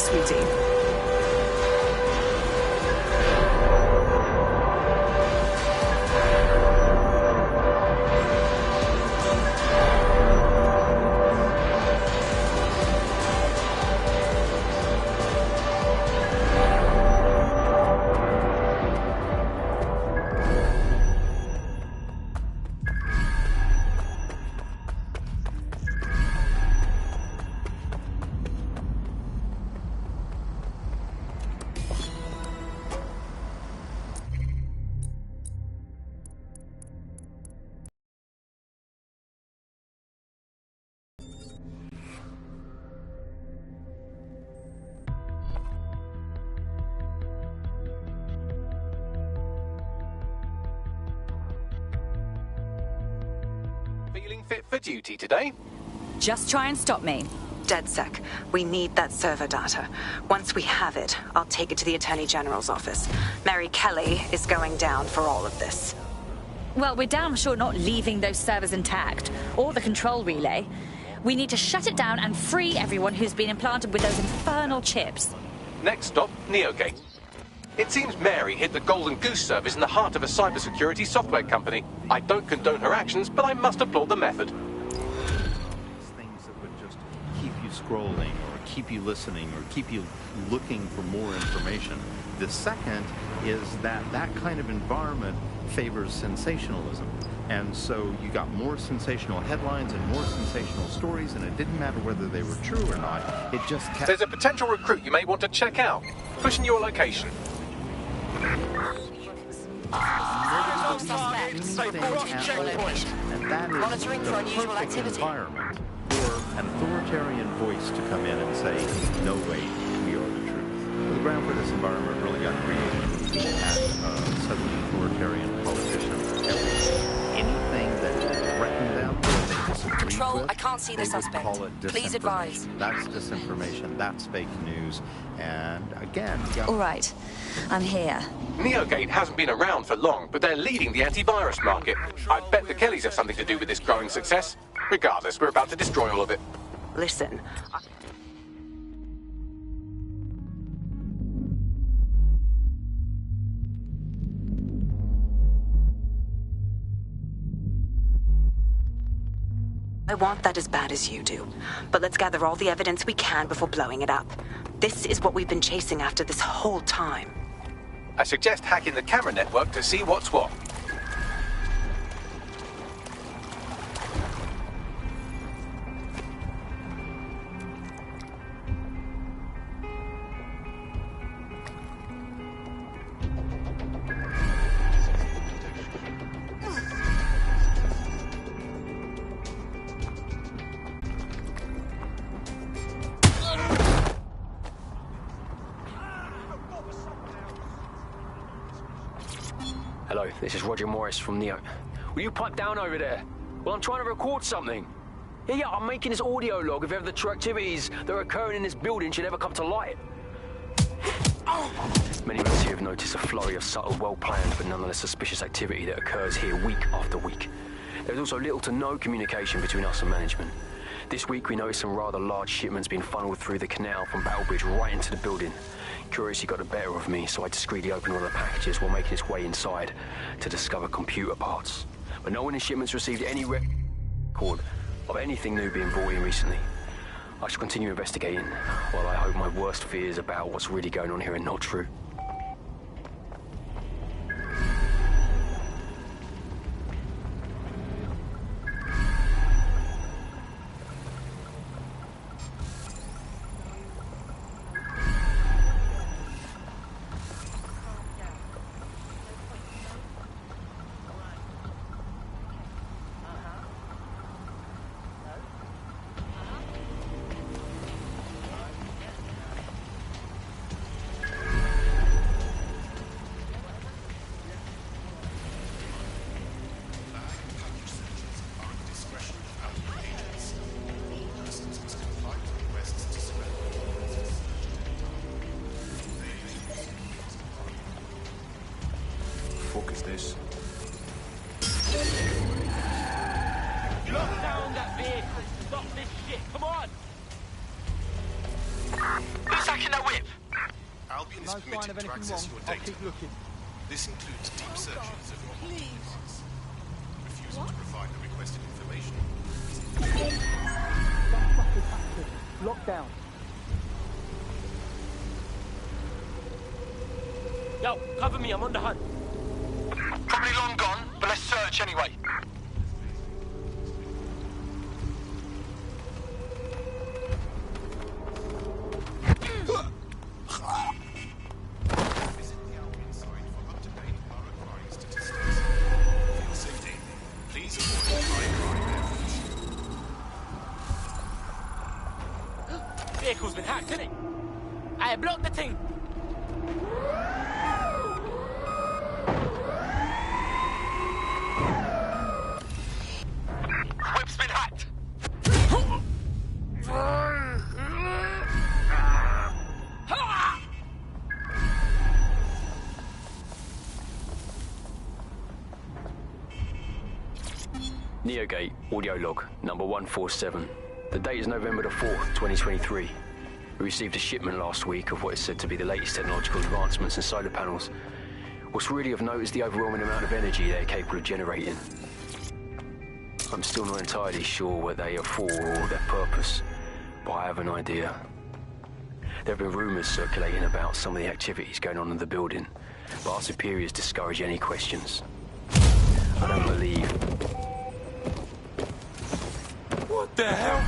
sweetie. Feeling fit for duty today? Just try and stop me. DedSec, we need that server data. Once we have it, I'll take it to the Attorney General's office. Mary Kelly is going down for all of this. Well, we're damn sure not leaving those servers intact, or the control relay. We need to shut it down and free everyone who's been implanted with those infernal chips. Next stop, Neogate. It seems Mary hid the Golden Goose service in the heart of a cybersecurity software company. I don't condone her actions, but I must applaud the method. Things that would just keep you scrolling, or keep you listening, or keep you looking for more information. The second is that kind of environment favors sensationalism. And so you got more sensational headlines and more sensational stories, and it didn't matter whether they were true or not. It just kept... There's a potential recruit you may want to check out. Pushing your location. Monitoring for unusual activity. Environment for an authoritarian voice to come in and say, no, wait, we are the truth. The ground for this environment really got created. You had suddenly authoritarian politicians. Anything that threatened them, they disagreed Control, with, I can't see the suspect. Call it Please advise. That's disinformation. That's fake news. And again, you got... All right, I'm here. Neogate hasn't been around for long, but they're leading the antivirus market. I bet the Kellys have something to do with this growing success. Regardless, we're about to destroy all of it. Listen, I want that as bad as you do. But let's gather all the evidence we can before blowing it up. This is what we've been chasing after this whole time. I suggest hacking the camera network to see what's what. Hello, this is Roger Morris from Neo. Will you pipe down over there? Well, I'm trying to record something. Yeah, I'm making this audio log of ever the true activities that are occurring in this building should ever come to light. Many of us here have noticed a flurry of subtle, well-planned, but nonetheless suspicious activity that occurs here week after week. There's also little to no communication between us and management. This week we noticed some rather large shipments being funneled through the canal from Battlebridge right into the building. Curiosity got the better of me, so I discreetly opened one of the packages while making its way inside to discover computer parts. But no one in shipments received any record of anything new being brought in recently. I shall continue investigating, while I hope my worst fears about what's really going on here are not true. Fuck is this? Lock down that vehicle! Stop this shit! Come on! It's a tracking that whip? Albion is permitted to access your data. This includes deep searches of your devices. Refusal to provide the requested information. Lockdown. Yo, cover me, I'm on the hunt. Probably long gone, but let's search anyway. Visit the Albion site for up-to-date borough crime statistics. For your safety, please avoid high crime areas. Vehicle's been hacked, innit? I blocked the thing. Whip's been hacked. Neogate, audio log, number 147. The date is November the 4th, 2023. We received a shipment last week of what is said to be the latest technological advancements in solar panels. What's really of note is the overwhelming amount of energy they're capable of generating. I'm still not entirely sure what they are for or their purpose, but I have an idea. There have been rumors circulating about some of the activities going on in the building, but our superiors discourage any questions. I don't believe... What the hell?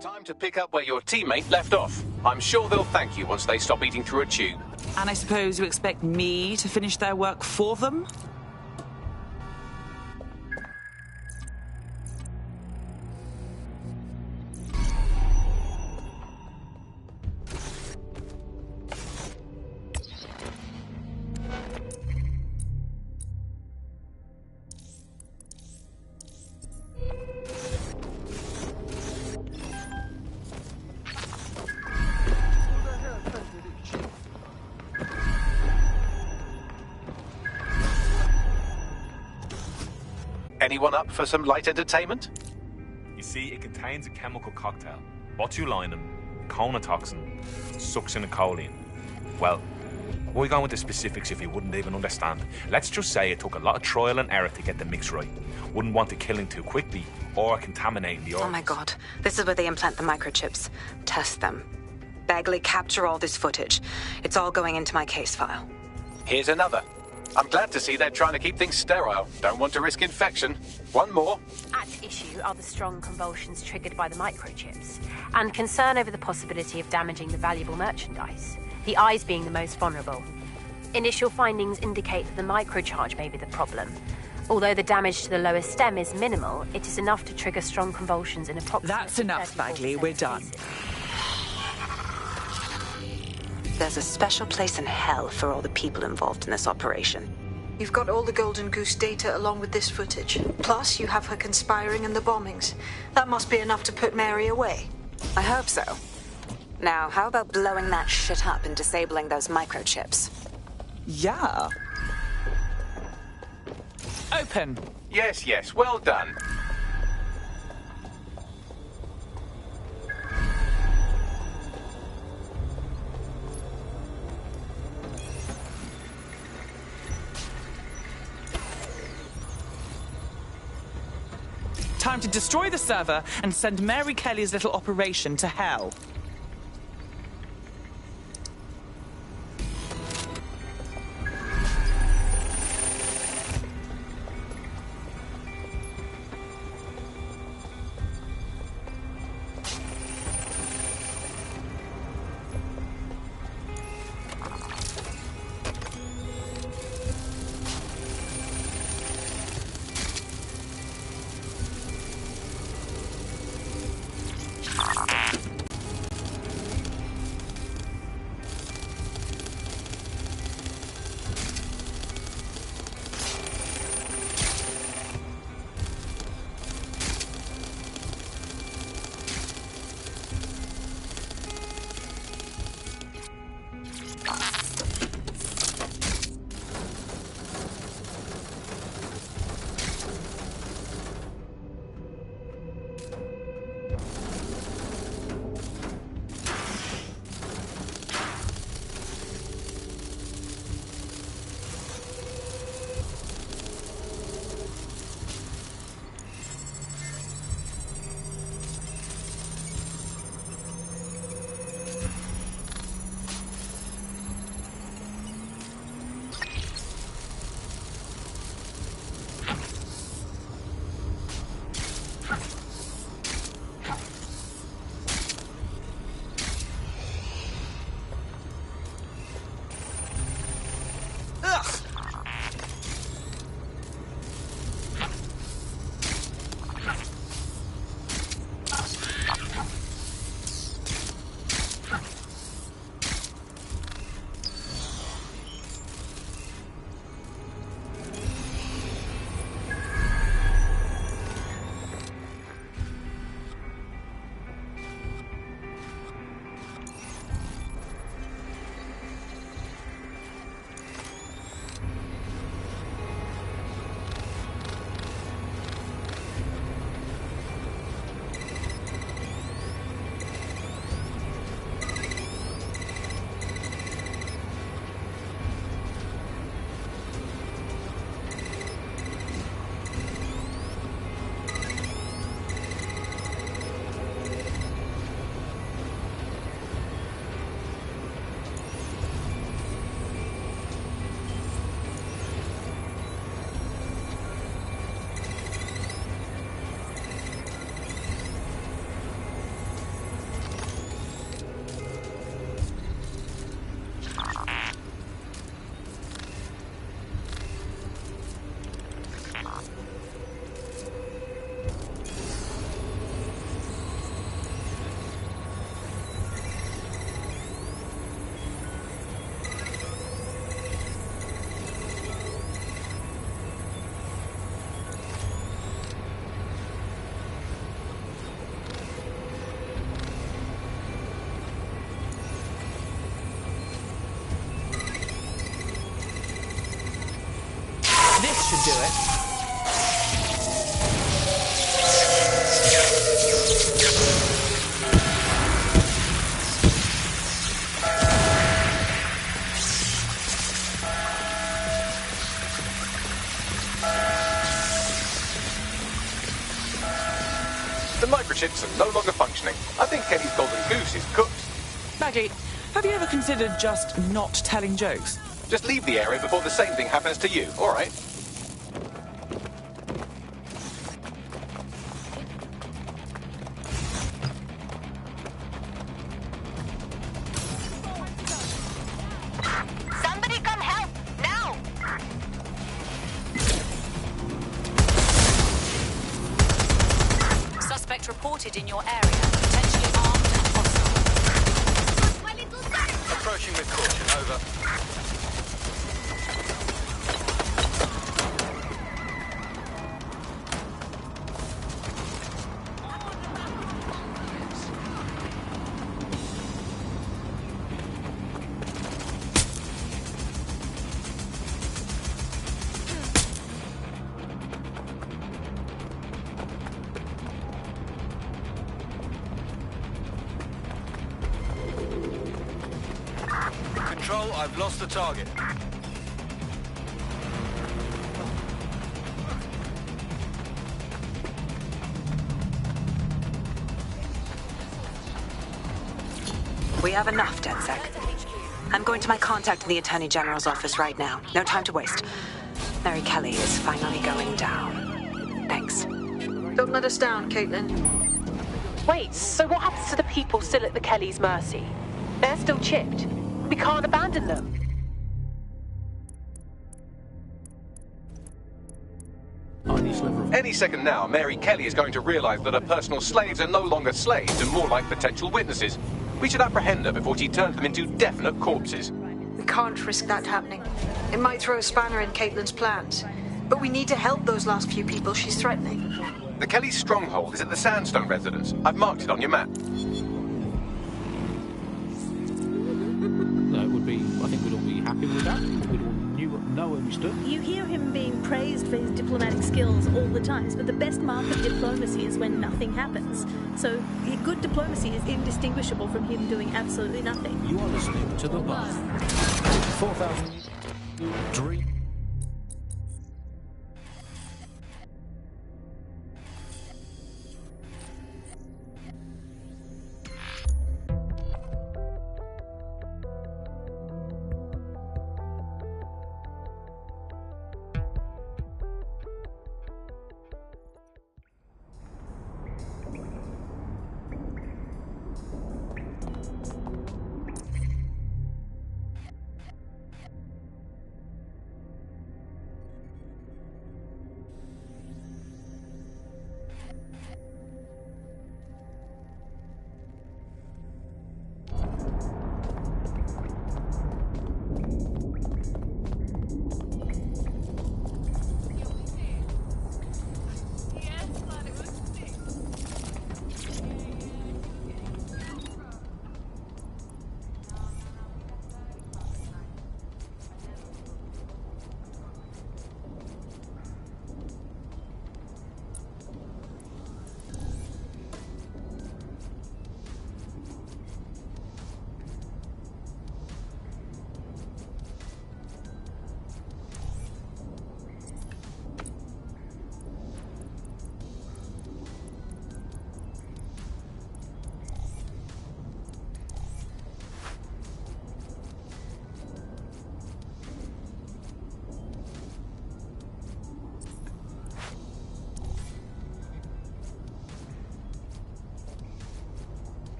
Time to pick up where your teammate left off. I'm sure they'll thank you once they stop eating through a tube. And I suppose you expect me to finish their work for them? Anyone up for some light entertainment? You see, it contains a chemical cocktail. Botulinum, conotoxin, succinylcholine. Well, why go into specifics if you wouldn't even understand? Let's just say it took a lot of trial and error to get the mix right. Wouldn't want it killing too quickly or contaminating the organs. Oh my god. This is where they implant the microchips. Test them. Bagley, capture all this footage. It's all going into my case file. Here's another. I'm glad to see they're trying to keep things sterile. Don't want to risk infection. One more. At issue are the strong convulsions triggered by the microchips, and concern over the possibility of damaging the valuable merchandise, the eyes being the most vulnerable. Initial findings indicate that the microcharge may be the problem. Although the damage to the lower stem is minimal, it is enough to trigger strong convulsions in approximately... That's enough, Bagley. We're done. There's a special place in hell for all the people involved in this operation. You've got all the Golden Goose data along with this footage. Plus, you have her conspiring in the bombings. That must be enough to put Mary away. I hope so. Now, how about blowing that shit up and disabling those microchips? Yeah. Open. Yes, yes, well done. Time to destroy the server and send Mary Kelly's little operation to hell. This should do it. The microchips are no longer functioning. I think Kenny's golden goose is cooked. Bagley, have you ever considered just not telling jokes? Just leave the area before the same thing happens to you, all right? Somebody come help, now! Suspect reported in your area, potentially armed and hostile. Approaching with caution, over. Control, I've lost the target. We have enough, DedSec. I'm going to my contact in the Attorney General's office right now. No time to waste. Mary Kelly is finally going down. Thanks. Don't let us down, Caitlin. Wait, so what happens to the people still at the Kelly's mercy? They're still chipped. We can't abandon them. Any second now, Mary Kelly is going to realize that her personal slaves are no longer slaves and more like potential witnesses. We should apprehend her before she turns them into definite corpses. We can't risk that happening. It might throw a spanner in Caitlin's plans. But we need to help those last few people she's threatening. The Kelly stronghold is at the Sandstone residence. I've marked it on your map. That would be, I think we'd all be happy with that. We'd all know where we stood. You hear him being praised for his diplomatic skills all the time, but the best mark of diplomacy is when nothing happens. So good diplomacy is indistinguishable from him doing absolutely nothing. You are listening to The Buzz. 4,000 dream.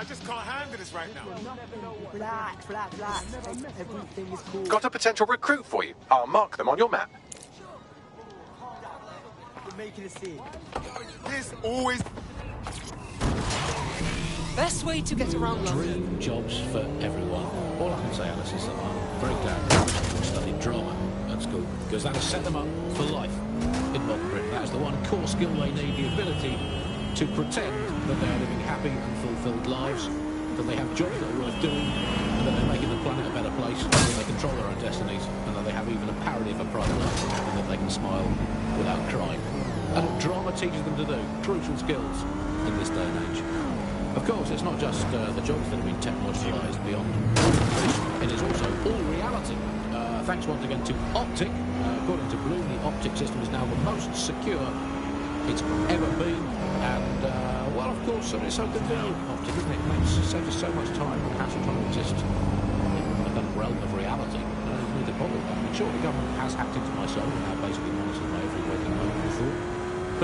I just can't handle this right now. Relax. Everything is cool. Got a potential recruit for you. I'll mark them on your map. You're making a scene. This always... Best way to get around London. Dream jobs for everyone. All I can say, Alice, is that I'm very glad that I studied drama at school, because that has set them up for life in modern Britain. That is the one core skill they need, the ability to pretend that they are living happy and fulfilled lives, that they have jobs that are worth doing, and that they're making the planet a better place, and that they control their own destinies, and that they have even a parody of a private life, and that they can smile without crying. And what drama teaches them to do, crucial skills in this day and age. Of course, it's not just the jobs that have been technologised beyond completion, it is also all reality. Thanks once again to Optic. According to Bloom, the Optic system is now the most secure it's ever been. And, well, of course, it's so convenient, Optic, isn't it? It saves us so much time and hassle trying to exist in the kind of realm of reality. I don't need to bother with that. I mean, sure, the government has hacked into my soul and now basically monitors my every waking moment and thought.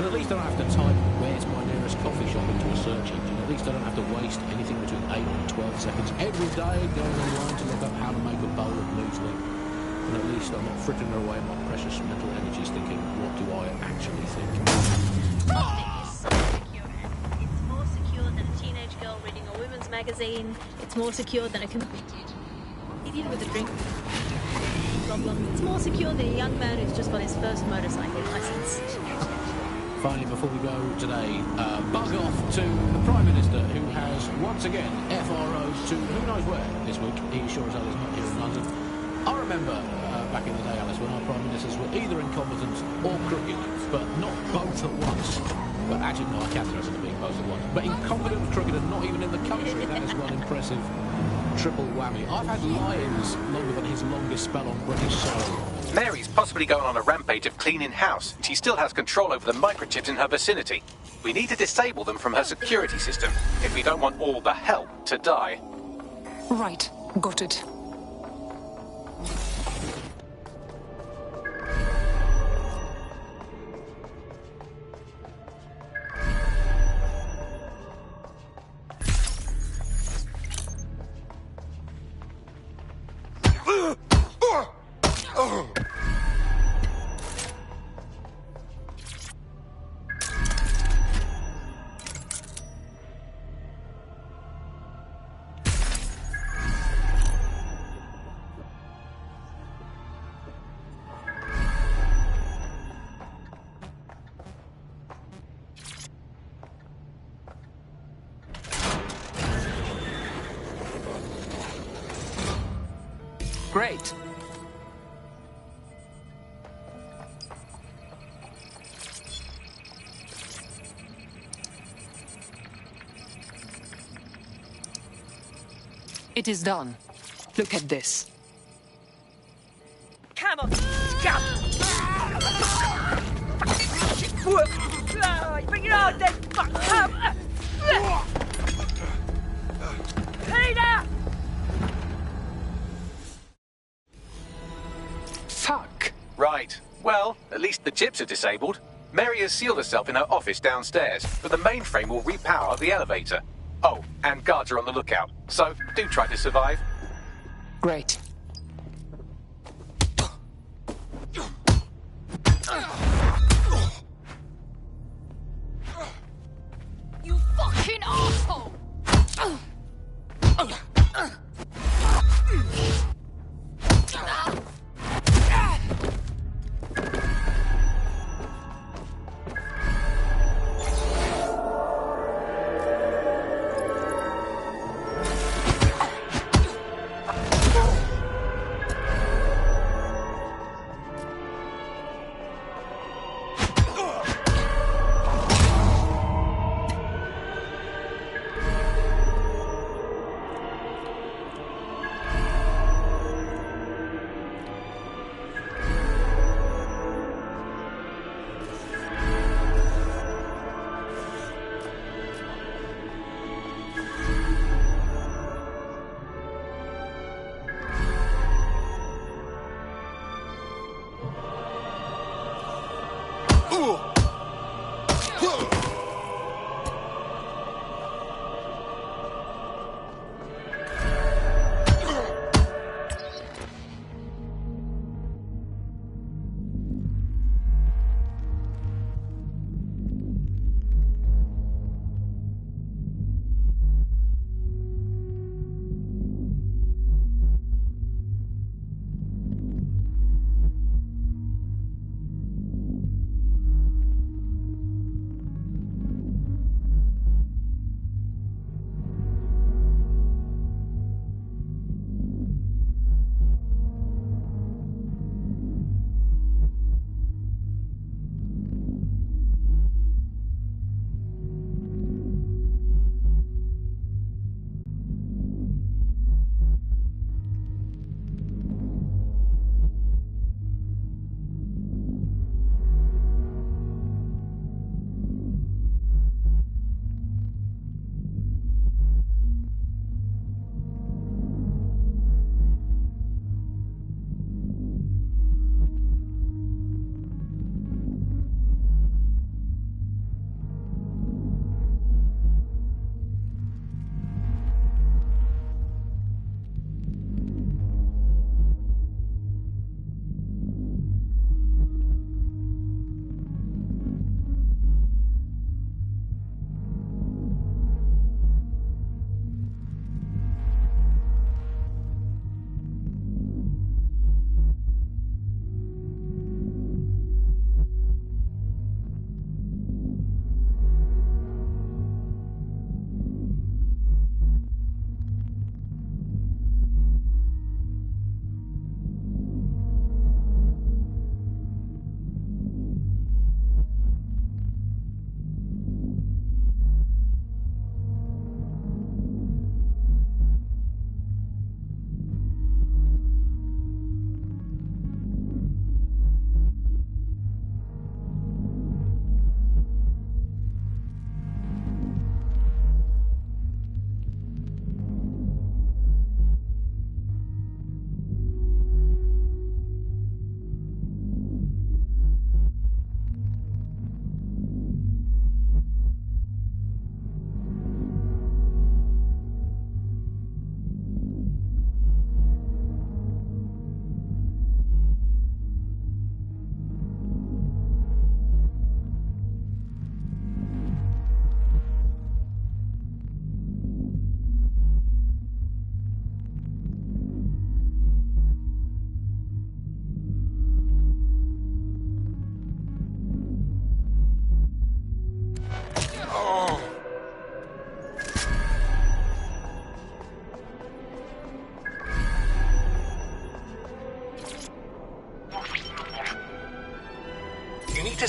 But at least I don't have to type where's my nearest coffee shop into a search engine. At least I don't have to waste anything between 8 and 12 seconds every day going online to look up how to make a bowl of muesli. And at least I'm not frittering away my precious mental energies thinking, what do I actually think? It's more secure than a teenage girl reading a women's magazine. It's more secure than a idiot with a drink. It's more secure than a young man who's just got his first motorcycle license. Finally, before we go today, bug off to the Prime Minister, who has once again FRO'd to who knows where this week. He sure as hell is not here in London. I remember back in the day, Alice, when our Prime Ministers were either incompetent or crooked, but not both at once. But actually, no, I can't address it being both at once. But incompetent, crooked, and not even in the country. That is one impressive triple whammy. I've had lions longer than his longest spell on British soil. Mary's possibly going on a rampage of cleaning house, and she still has control over the microchips in her vicinity. We need to disable them from her security system if we don't want all the help to die. Right, got it. Great. It is done. Look at this. Come on! Come! Bring it on then! Come! Peter! Fuck! Right. Well, at least the chips are disabled. Mary has sealed herself in her office downstairs, but the mainframe will repower the elevator. Oh, and guards are on the lookout, so do try to survive. Great. You fucking asshole!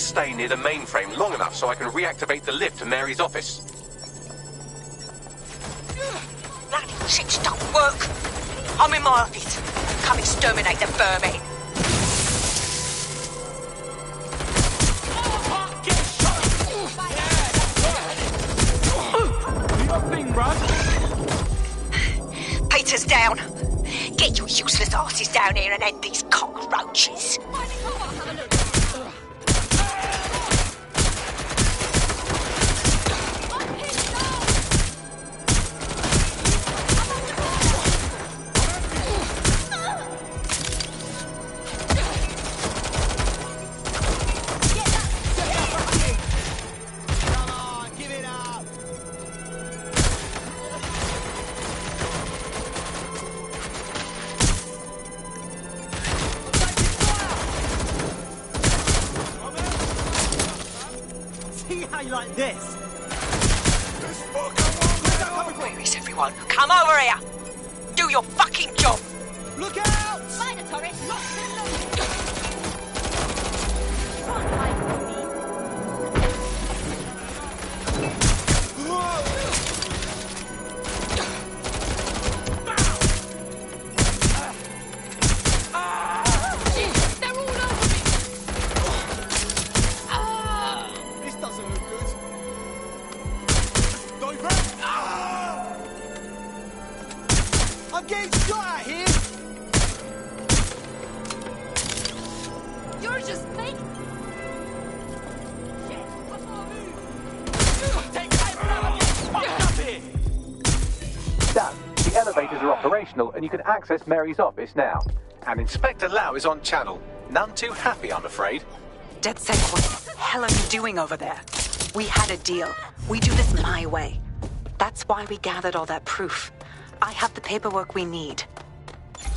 stay near the mainframe long enough so I can reactivate the lift to Mary's office. Bloody shit don't work. I'm in my office. Come exterminate the vermin. Peter's down. Get your useless asses down here and end these cockroaches. Like this. Where is everyone? Come over here. Do your fucking job. Look out! Spider turret locked and I'm getting shot at here! You're just fake. Shit, what's our move? Take time for now, I'm getting fucked up here! Dan, the elevators are operational and you can access Mary's office now. And Inspector Lau is on channel. None too happy, I'm afraid. DedSec, what the hell are you doing over there? We had a deal. We do this my way. That's why we gathered all that proof. I have the paperwork we need.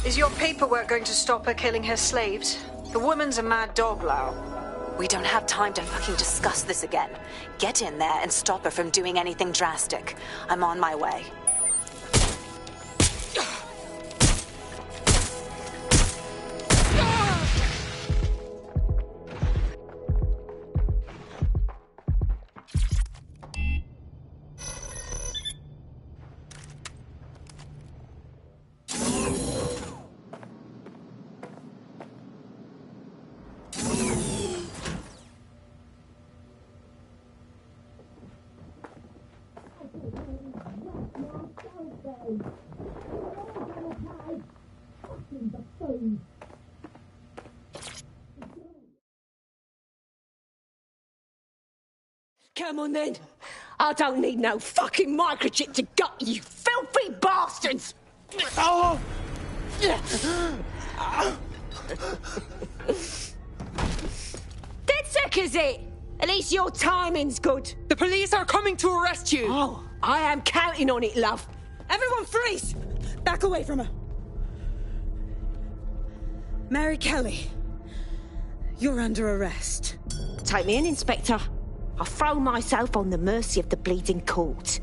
Is your paperwork going to stop her killing her slaves? The woman's a mad dog, Lau. We don't have time to fucking discuss this again. Get in there and stop her from doing anything drastic. I'm on my way. Come on then. I don't need no fucking microchip to gut you, filthy bastards! Oh! DedSec, is it? At least your timing's good. The police are coming to arrest you. Oh, I am counting on it, love. Everyone freeze! Back away from her. Mary Kelly, you're under arrest. Take me in, Inspector. I'll throw myself on the mercy of the bleeding court.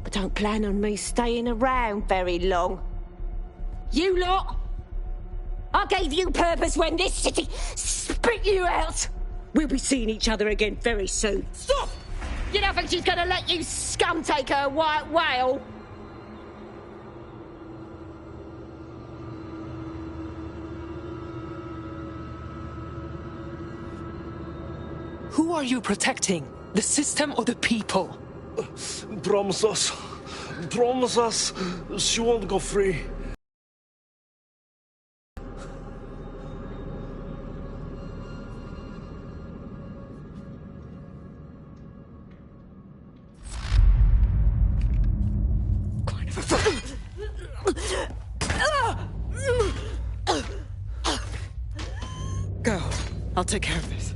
But don't plan on me staying around very long. You lot! I gave you purpose when this city spit you out! We'll be seeing each other again very soon. Stop! You don't think she's gonna let you scum take her white whale? Who are you protecting? The system or the people? Promise us. Promise us she won't go free. Go. I'll take care of this.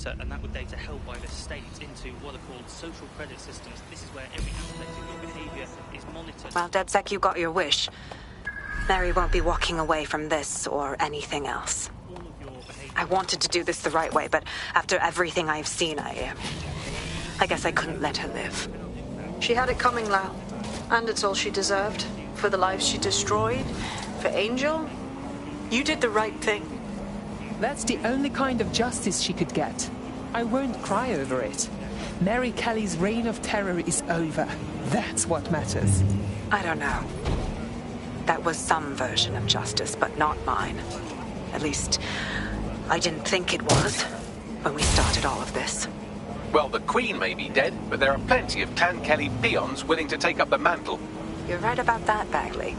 And that would data held by the state into what are called social credit systems. This is where every aspect of your behaviour is monitored. Well, DedSec, you got your wish. Mary won't be walking away from this or anything else. All of your behaviour I wanted to do this the right way, but after everything I've seen, I guess I couldn't let her live. She had it coming, Lau. And it's all she deserved. For the lives she destroyed, for Angel, you did the right thing. That's the only kind of justice she could get. I won't cry over it. Mary Kelly's reign of terror is over. That's what matters. I don't know. That was some version of justice, but not mine. At least, I didn't think it was when we started all of this. Well, the Queen may be dead, but there are plenty of Clan Kelly peons willing to take up the mantle. You're right about that, Bagley.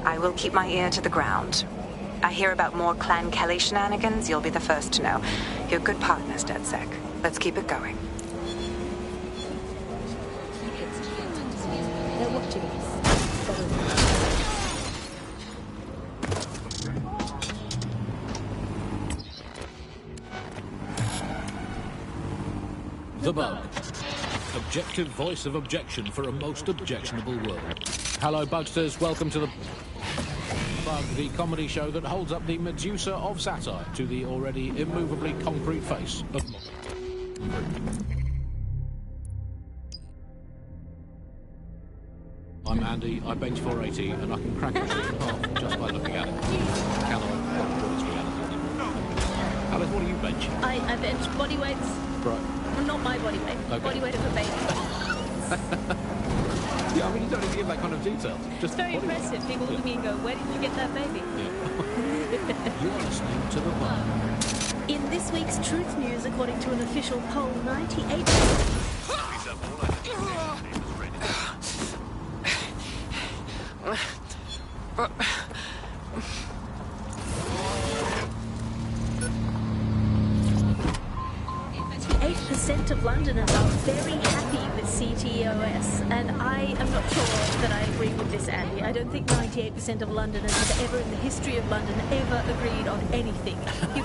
I will keep my ear to the ground. I hear about more Clan Kelly shenanigans, you'll be the first to know. You're good partners, DedSec. Let's keep it going. They're watching us. The Bug. Objective voice of objection for a most objectionable world. Hello, Bugsters. Welcome to The Bug, the comedy show that holds up the Medusa of satire to the already immovably concrete face of I'm Andy, I bench 480, and I can crack a shit in half just by looking at it. Can I? What is reality? Alice, what do you bench? I bench body weights. Right. Well, not my body weight. Okay. Body weight of a baby. Yeah, I mean, you don't need to give that kind of detail. Just It's very impressive. weight. People look at me and go, where did you get that baby? You're listening to The Bug. In this week's Truth News, according to an official poll, 98%. 98% of Londoners are very happy with CTOS, and I am not sure that I agree with this, Andy. I don't think 98% of Londoners have ever in the history of London ever agreed on anything. You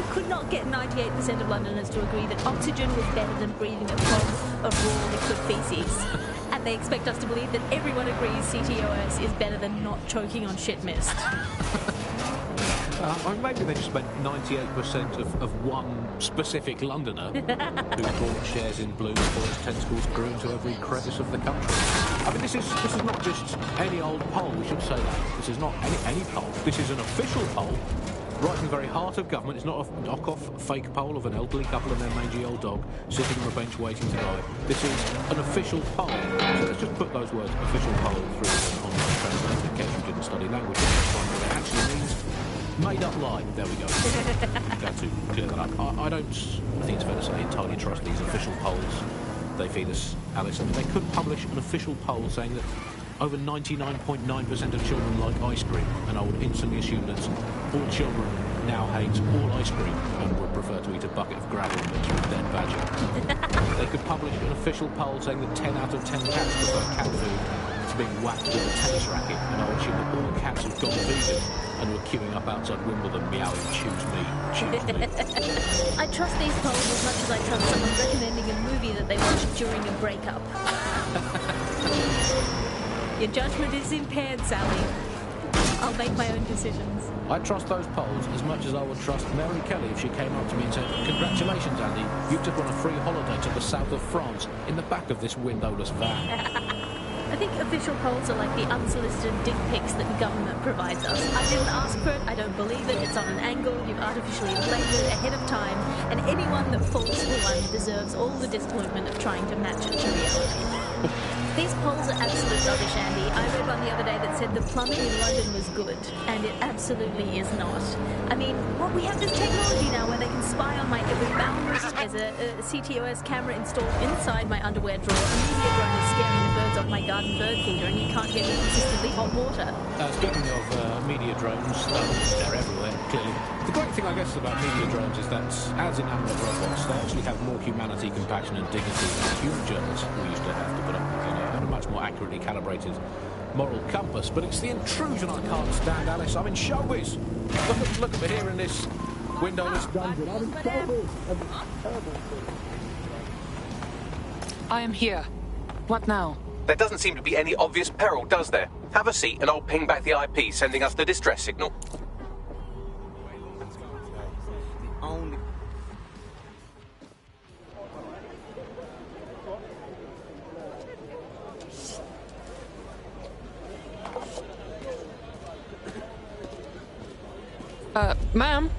could not get 98% of Londoners to agree that oxygen was better than breathing a pod of raw liquid feces. And they expect us to believe that everyone agrees CTOS is better than not choking on shit mist. I mean, maybe they just meant 98% of one specific Londoner who bought shares in Blue before its tentacles grew into every crevice of the country. I mean, this is not just any old poll, we should say that. This is not any poll. This is an official poll, right in the very heart of government. It's not a knock-off fake poll of an elderly couple and their mangy old dog sitting on a bench waiting to die. This is an official poll. So let's just put those words, official poll, through on the translator in case you didn't study language. Let's find what it actually means. Made up lie. There we go. Got to clear that up. I think it's fair to say, entirely trust these official polls. They feed us, Alice. I mean, they could publish an official poll saying that over 99.9% of children like ice cream, and I would instantly assume that all children now hate all ice cream and would prefer to eat a bucket of gravel mixed with dead badger. They could publish an official poll saying that 10 out of 10 cats prefer cat food to being whacked with a tennis racket, and I would assume that all cats have gone vegan and were queuing up outside Wimbledon meowing, choose me, choose me. I trust these polls as much as I trust someone recommending a movie that they watched during a breakup. Your judgment is impaired, Sally. I'll make my own decisions. I trust those polls as much as I would trust Mary Kelly if she came up to me and said, "Congratulations, Andy, you've just won a free holiday to the south of France in the back of this windowless van." I think official polls are like the unsolicited dick pics that the government provides us. I didn't ask for it, I don't believe it, it's on an angle, you've artificially inflated it ahead of time, and anyone that falls for one deserves all the disappointment of trying to match it to reality. These polls are absolute rubbish, Andy. I read one the other day that said the plumbing in London was good, and it absolutely is not. I mean, well, we have this technology now where they can spy on my every bowel movement. There's a CTOS camera installed inside my underwear drawer. A media drone is scaring the birds off my garden bird feeder, and you can't get me consistently hot water. Speaking of media drones, they're everywhere, clearly. The great thing, I guess, about media drones is that, as inanimate robots, they actually have more humanity, compassion and dignity than human journalists who used to have to put up with, a much more accurately calibrated moral compass. But it's the intrusion I can't stand, Alice. I'm in showbiz. Look at me here in this windowless dungeon. I'm in showbiz. I am here. What now? There doesn't seem to be any obvious peril, does there? Have a seat and I'll ping back the IP sending us the distress signal. Ma'am?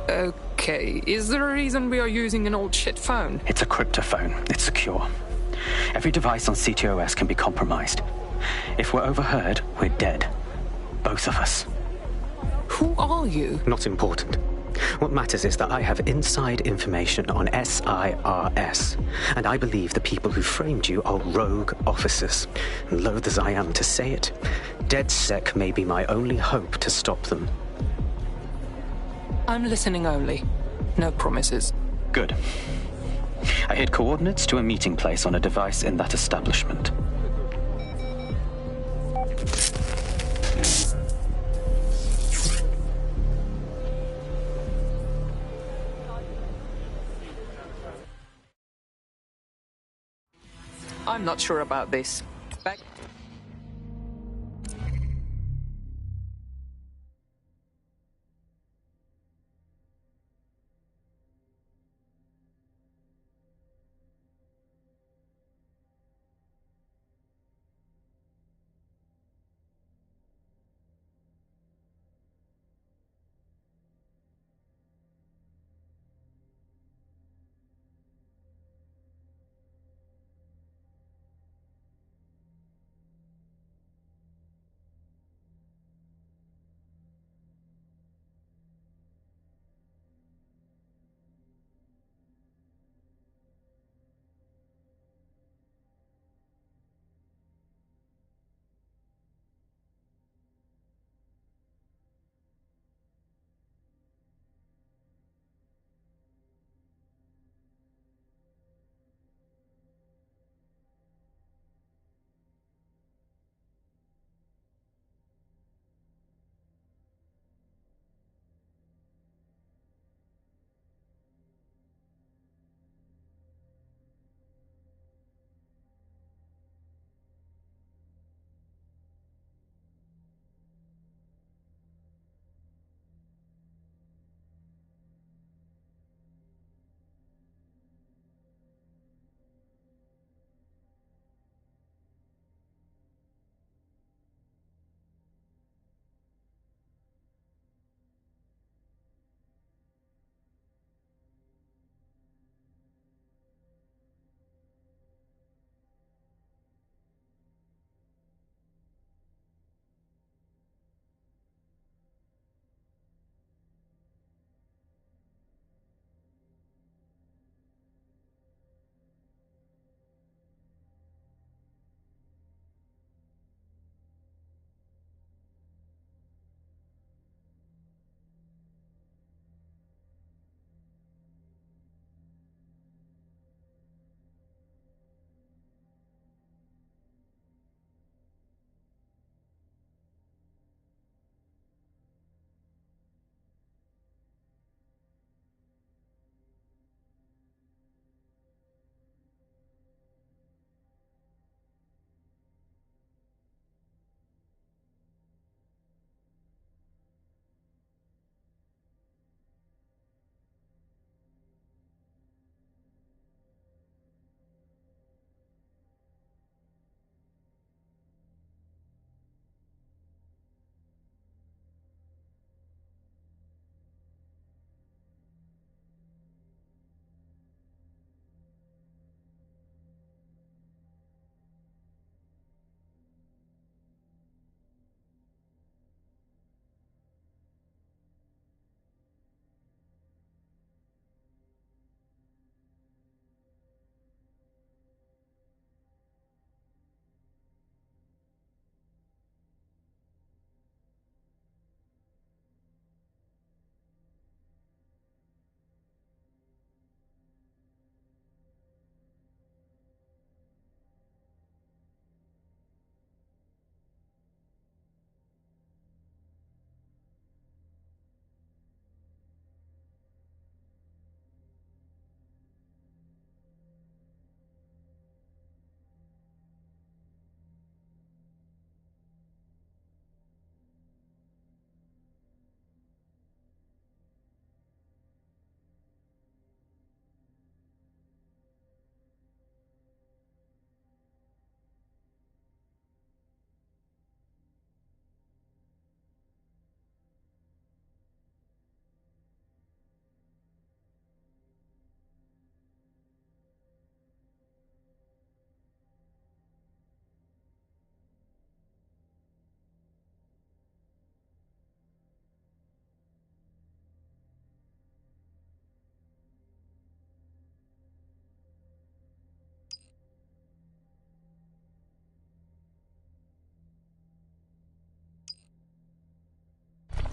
Okay, is there a reason we are using an old shit phone? It's a cryptophone. It's secure. Every device on CTOS can be compromised. If we're overheard, we're dead. Both of us. Who are you? Not important. What matters is that I have inside information on SIRS, and I believe the people who framed you are rogue officers. Loath as I am to say it, DedSec may be my only hope to stop them. I'm listening only. No promises. Good. I hid coordinates to a meeting place on a device in that establishment. I'm not sure about this. Back.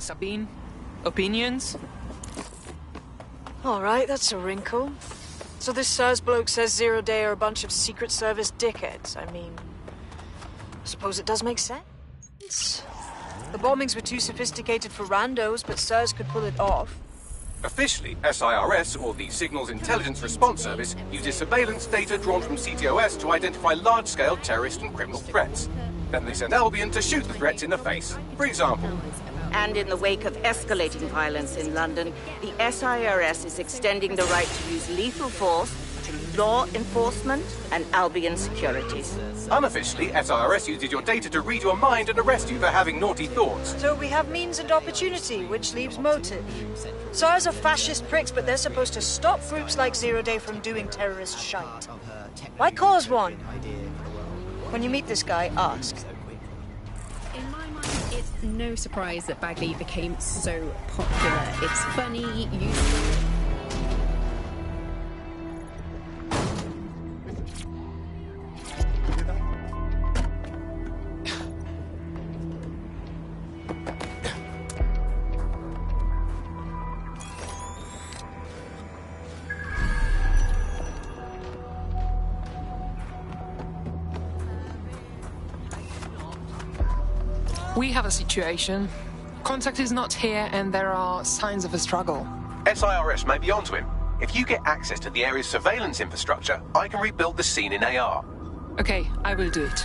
Sabine? Opinions? Alright, that's a wrinkle. So this SARS bloke says Zero Day are a bunch of Secret Service dickheads. I mean, I suppose it does make sense. The bombings were too sophisticated for randos, but SARS could pull it off. Officially, SIRS, or the Signals Intelligence Response Service, uses surveillance data drawn from CTOS to identify large-scale terrorist and criminal threats. Then they send Albion to shoot the threats in the face. For example. And in the wake of escalating violence in London, the SIRS is extending the right to use lethal force to law enforcement and Albion securities. Unofficially, SIRS uses your data to read your mind and arrest you for having naughty thoughts. So we have means and opportunity, which leaves motive. SARS are fascist pricks, but they're supposed to stop groups like Zero Day from doing terrorist shite. Why cause one? When you meet this guy, ask. In my mind, it's no surprise that Bagley became so popular. It's funny, useful. We have a situation. Contact is not here and there are signs of a struggle. SIRS may be onto him. If you get access to the area's surveillance infrastructure, I can rebuild the scene in AR. Okay, I will do it.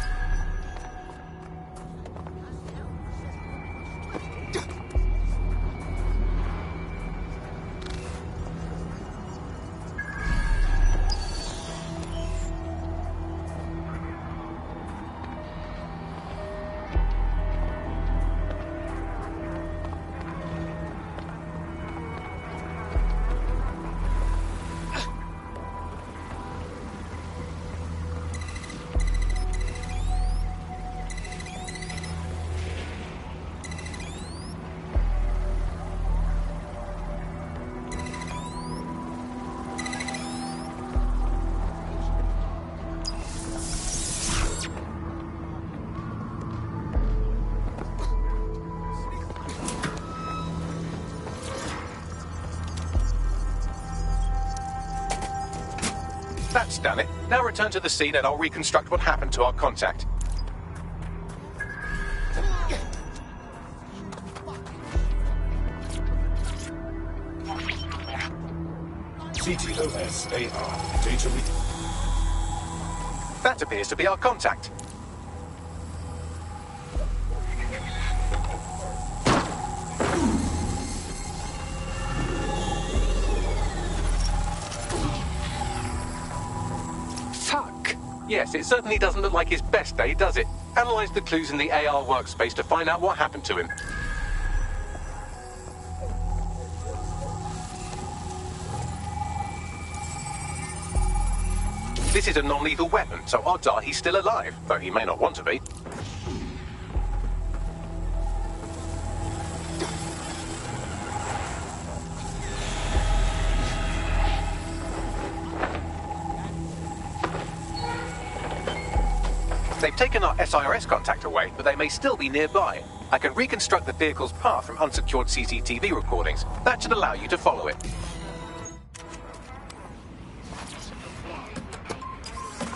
That's done it. Now return to the scene and I'll reconstruct what happened to our contact. CTOS AR. Data read. That appears to be our contact. Yes, it certainly doesn't look like his best day, does it? Analyze the clues in the AR workspace to find out what happened to him. This is a non-lethal weapon, so odds are he's still alive, though he may not want to be. They've taken our SIRS contact away, but they may still be nearby. I can reconstruct the vehicle's path from unsecured CCTV recordings. That should allow you to follow it.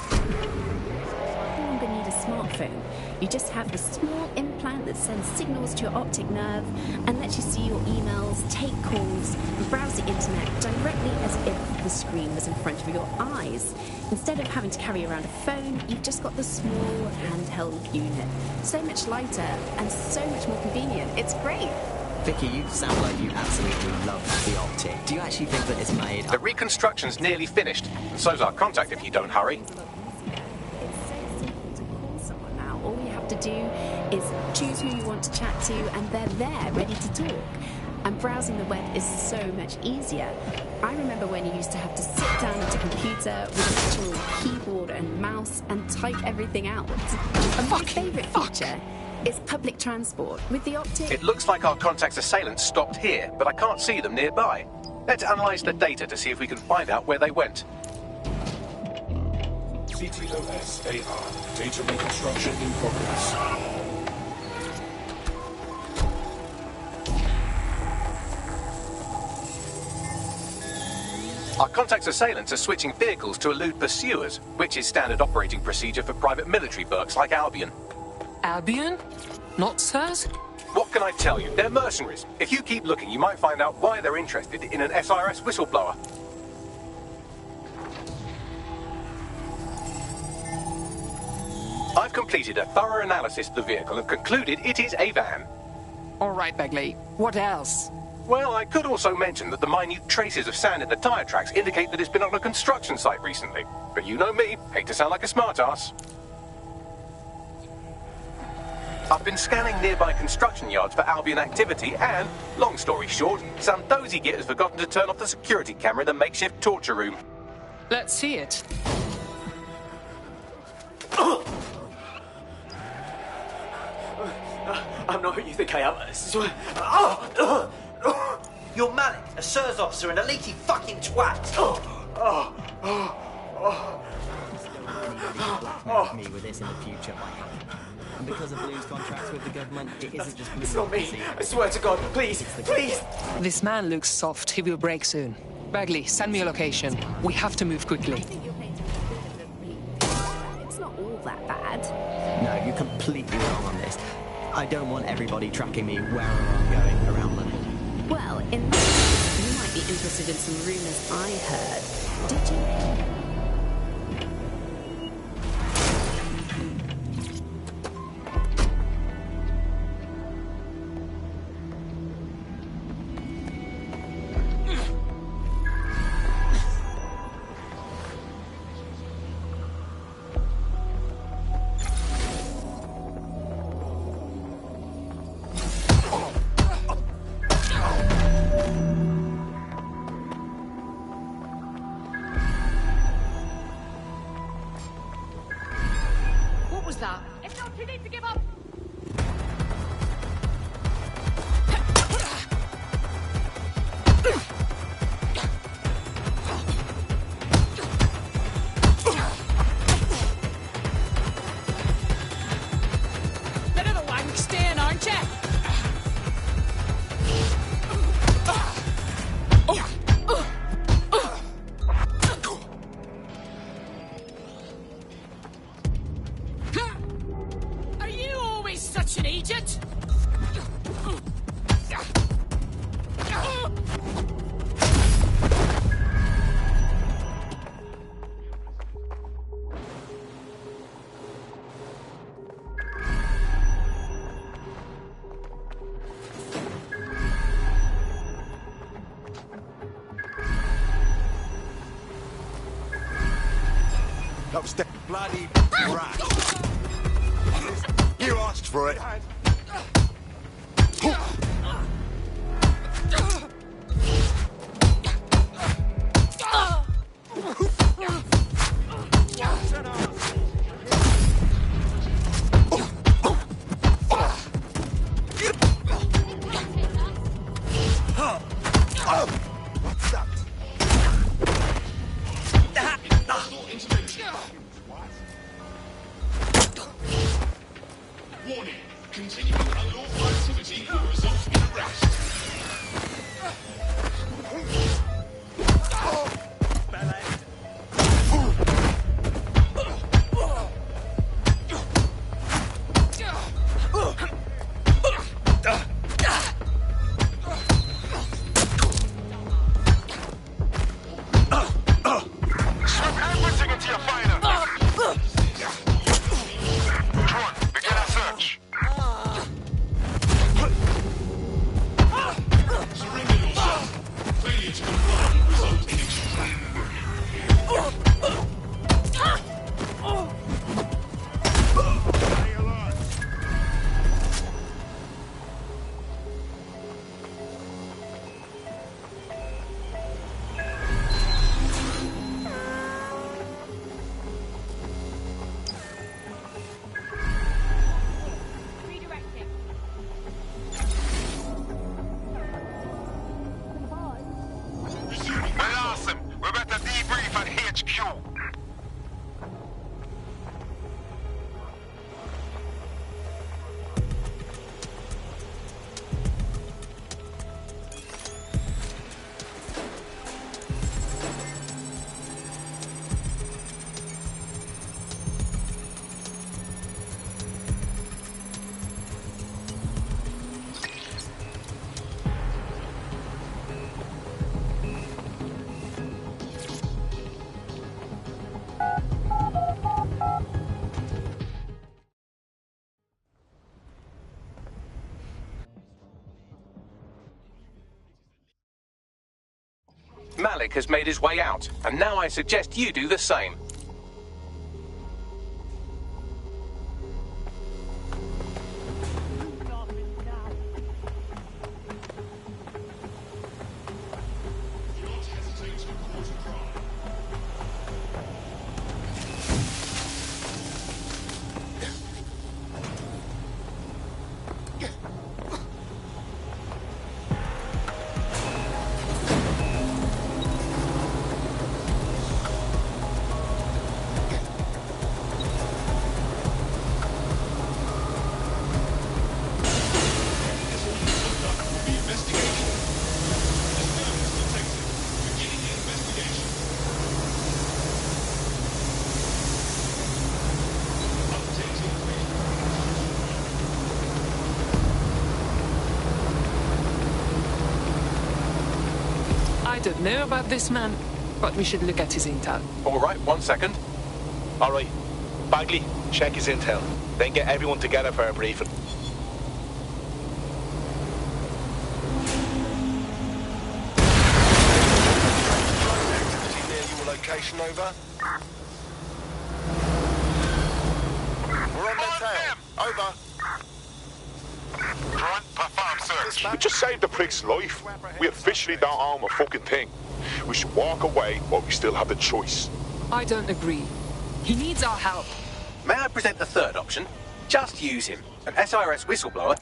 You no longer need a smartphone. You just have the small implant that sends signals to your optic nerve and lets you see your emails, take calls, and browse the internet directly as if the screen was in front of your eyes. Instead of having to carry around a phone, you've just got the small handheld unit. So much lighter and so much more convenient. It's great. Vicky, you sound like you absolutely love the optic. Do you actually think that it's made... The reconstruction's nearly finished, and so's our contact if you don't hurry. All you have to do is choose who you want to chat to and they're there, ready to talk. And browsing the web is so much easier. I remember when you used to have to sit down at a computer with an actual keyboard and mouse and type everything out. And my favourite feature is public transport. With the optic... It looks like our contact's assailants stopped here, but I can't see them nearby. Let's analyse the data to see if we can find out where they went. CTOS AR. Data reconstruction in progress. Our contact's assailants are switching vehicles to elude pursuers, which is standard operating procedure for private military works like Albion. Albion? Not SIRS? What can I tell you? They're mercenaries. If you keep looking, you might find out why they're interested in an SIRS whistleblower. I've completed a thorough analysis of the vehicle and concluded it is a van. All right, Bagley. What else? Well, I could also mention that the minute traces of sand in the tyre tracks indicate that it's been on a construction site recently. But you know me, hate to sound like a smartass. I've been scanning nearby construction yards for Albion activity and, long story short, some dozy git has forgotten to turn off the security camera in the makeshift torture room. Let's see it. I'm not who you think I am. This is You're Malik, a SIRS officer and a leaky fucking twat. With me with this in the future. And because of Blue's contracts with the government, it isn't just Blue. It's not me. I swear to God. Please, please. This man looks soft. He will break soon. Bagley, send me a location. We have to move quickly. It's not all that bad. No, you're completely wrong on this. I don't want everybody tracking me wherever I'm going around London. Well, in this case, you might be interested in some rumours I heard. Did you? It's not too late to give up. Bit of a wank stain, aren't you? Are you always such an idiot? That was the bloody rat. You asked for it. What's that? Warning. Malik has made his way out, and now I suggest you do the same. I don't know about this man, but we should look at his intel. All right, 1 second. All right. Bagley, check his intel. Then get everyone together for a briefing. Activity near your location, over. We're on their tail. Over. Grunt, perform search. We just saved the prick's life. We officially don't own a fucking thing. We should walk away while we still have the choice. I don't agree. He needs our help. May I present the third option? Just use him. An SIRS whistleblower.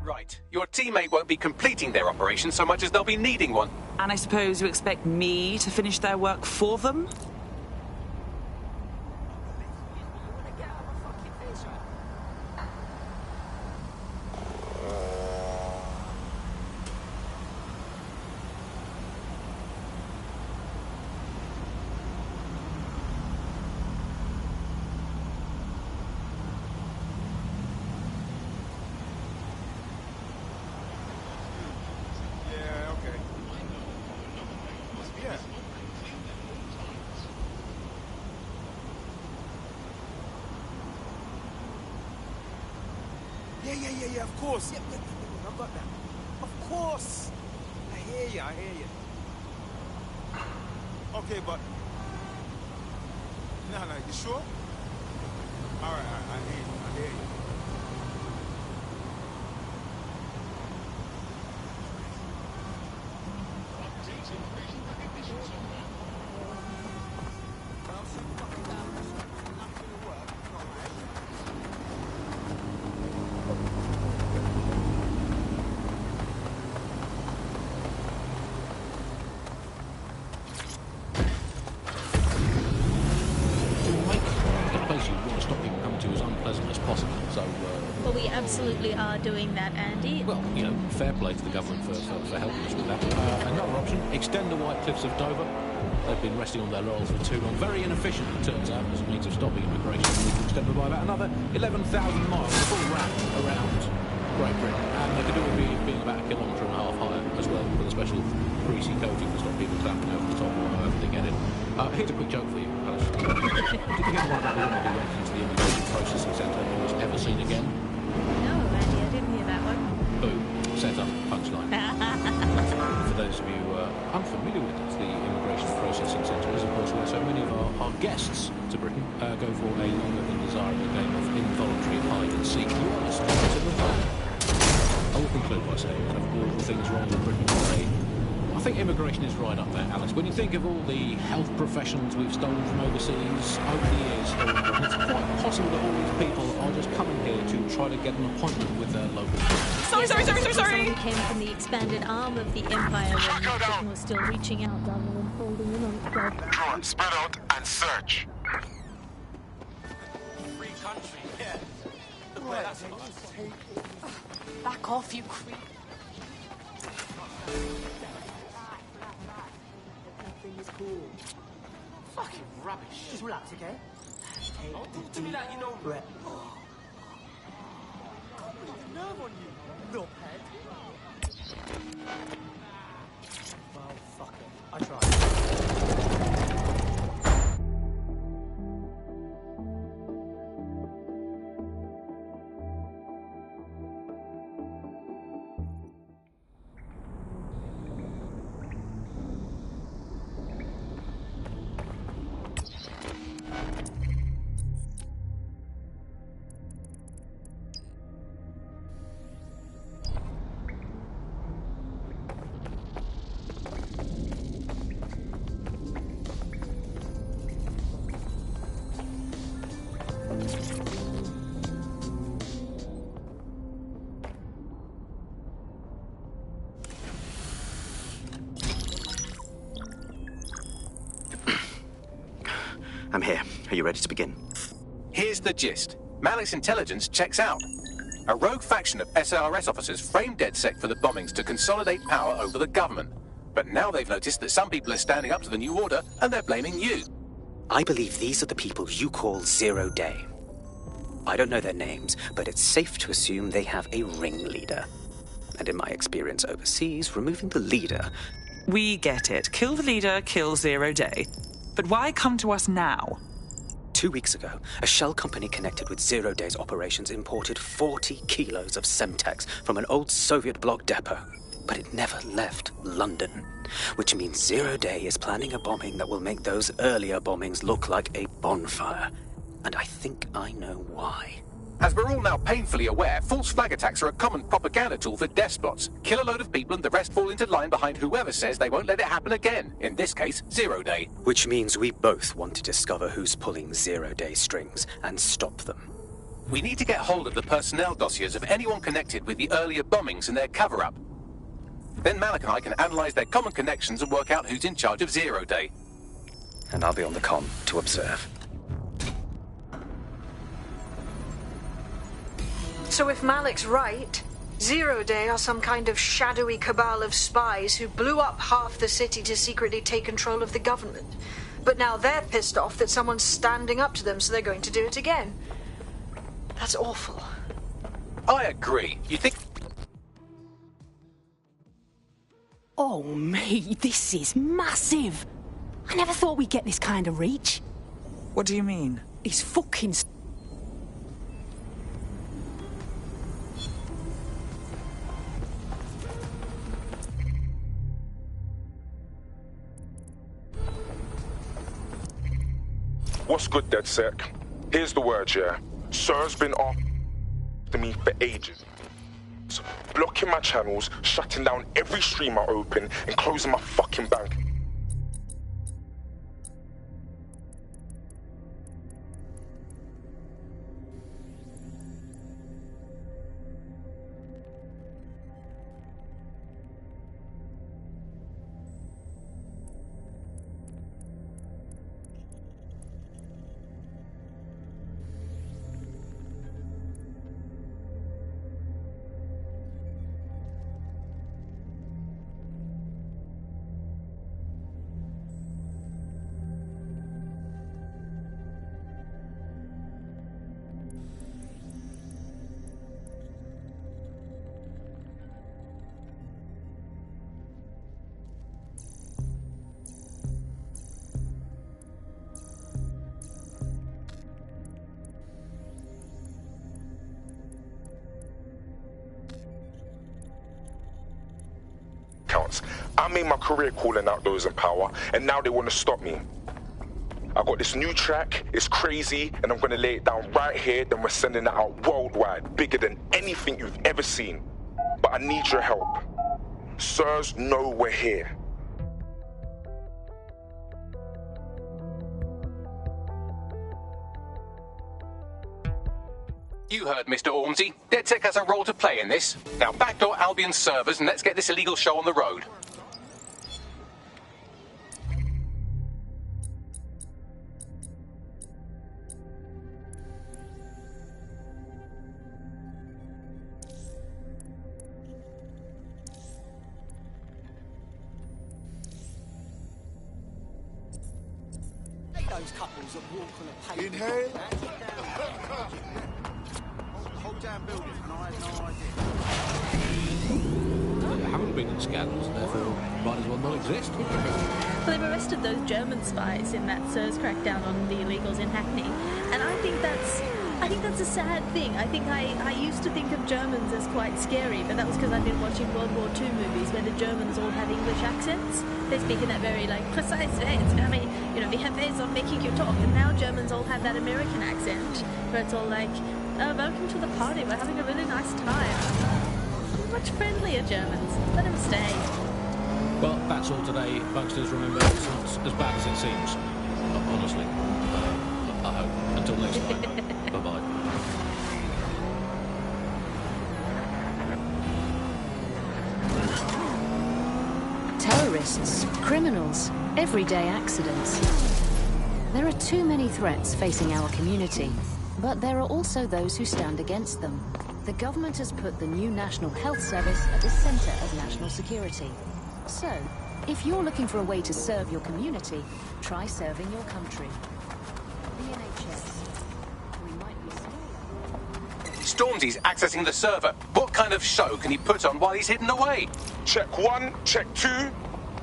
Right. Your teammate won't be completing their operation so much as they'll be needing one. And I suppose you expect me to finish their work for them? Yeah, of course. Yeah, I've got that. Of course. I hear you. Okay, but... No, you sure? All right, I hear you. Absolutely are doing that, Andy. Well, fair play to the government for helping us with that. Another option, extend the White Cliffs of Dover. They've been resting on their laurels for too long. Very inefficient, it turns out, as a means of stopping immigration. We can extend them by about another 11,000 miles, a full round around Great Britain. And they could do it being about 1.5 kilometres higher as well, with a special greasy coating to stop people clamping over the top or however they get in. Here's a quick joke for you, Alice. Did you get the one about the woman who went into the immigration processing centre and was ever seen again? No, Andy, I didn't hear that one. Boom. Set up. Punchline. For those of you unfamiliar with it, the Immigration Processing Centre is, of course, where so many of our guests to Britain go for a longer than desirable game of involuntary hide and seek. You are listening to the plan. I will conclude by saying that of all the things wrong with Britain today, I think immigration is right up there, Alice. When you think of all the health professionals we've stolen from overseas over the years, it's quite possible that all these people are just coming here to try to get an appointment with their local. Sorry. Somebody came from the expanded arm of the Empire when Britain was still reaching out rather than holding in on itself. Drone, spread out and search. Free country, yeah. Look where that's about. Back off, you creep. Everything is cool. Fucking rubbish. Just relax, okay? Don't talk to me like you know me. Right. Nerve on you, little head. Well, fuck it. I tried. I'm here. Are you ready to begin? Here's the gist. Malik's intelligence checks out. A rogue faction of SARS officers framed DedSec for the bombings to consolidate power over the government. But now they've noticed that some people are standing up to the new order, and they're blaming you. I believe these are the people you call Zero Day. I don't know their names, but it's safe to assume they have a ringleader. And in my experience overseas, removing the leader... We get it. Kill the leader, kill Zero Day. But why come to us now? 2 weeks ago, a shell company connected with Zero Day's operations imported 40 kilos of Semtex from an old Soviet bloc depot. But it never left London, which means Zero Day is planning a bombing that will make those earlier bombings look like a bonfire. And I think I know why. As we're all now painfully aware, false flag attacks are a common propaganda tool for despots. Kill a load of people and the rest fall into line behind whoever says they won't let it happen again. In this case, Zero Day. Which means we both want to discover who's pulling Zero Day strings and stop them. We need to get hold of the personnel dossiers of anyone connected with the earlier bombings and their cover-up. Then Malik and I can analyze their common connections and work out who's in charge of Zero Day. And I'll be on the comm to observe. So if Malik's right, Zero Day are some kind of shadowy cabal of spies who blew up half the city to secretly take control of the government. But now they're pissed off that someone's standing up to them, so they're going to do it again. That's awful. I agree. You think... Oh, me, this is massive. I never thought we'd get this kind of reach. What do you mean? It's fucking... What's good, DedSec? Here's the word, yeah. Sir's been after me for ages. Blocking my channels, shutting down every stream I open, and closing my fucking bank. I made my career calling out those in power, and now they want to stop me. I got this new track, it's crazy, and I'm gonna lay it down right here, then we're sending it out worldwide, bigger than anything you've ever seen. But I need your help. Sirs know we're here. You heard, Mr. Ormsey. DedSec has a role to play in this. Now backdoor Albion's servers and let's get this illegal show on the road. those couples that walk on a pavement. Inhale. Whole damn building, and I had no idea. There haven't been in scandals, therefore might as well not exist. Well, they've arrested those German spies in that SIRS crackdown on the illegals in Hackney, and I think that's a sad thing. I think I used to think of Germans as quite scary, but that was because I've been watching World War II movies where the Germans all have English accents. They speak in that very, like, precise way. It's very, you know, we have ways of making you talk, and now Germans all have that American accent, where it's all like, oh, welcome to the party, we're having a really nice time. Much friendlier Germans. Let them stay. Well, that's all today, Bungsters. Remember, it's not as bad as it seems. Honestly. I hope. Until next time. Bye-bye. Terrorists, criminals, everyday accidents. There are too many threats facing our community, but there are also those who stand against them. The government has put the new National Health Service at the center of national security. So, if you're looking for a way to serve your community, try serving your country. The NHS. We might be Stormzy's accessing the server. What kind of show can he put on while he's hidden away? Check 1, check 2.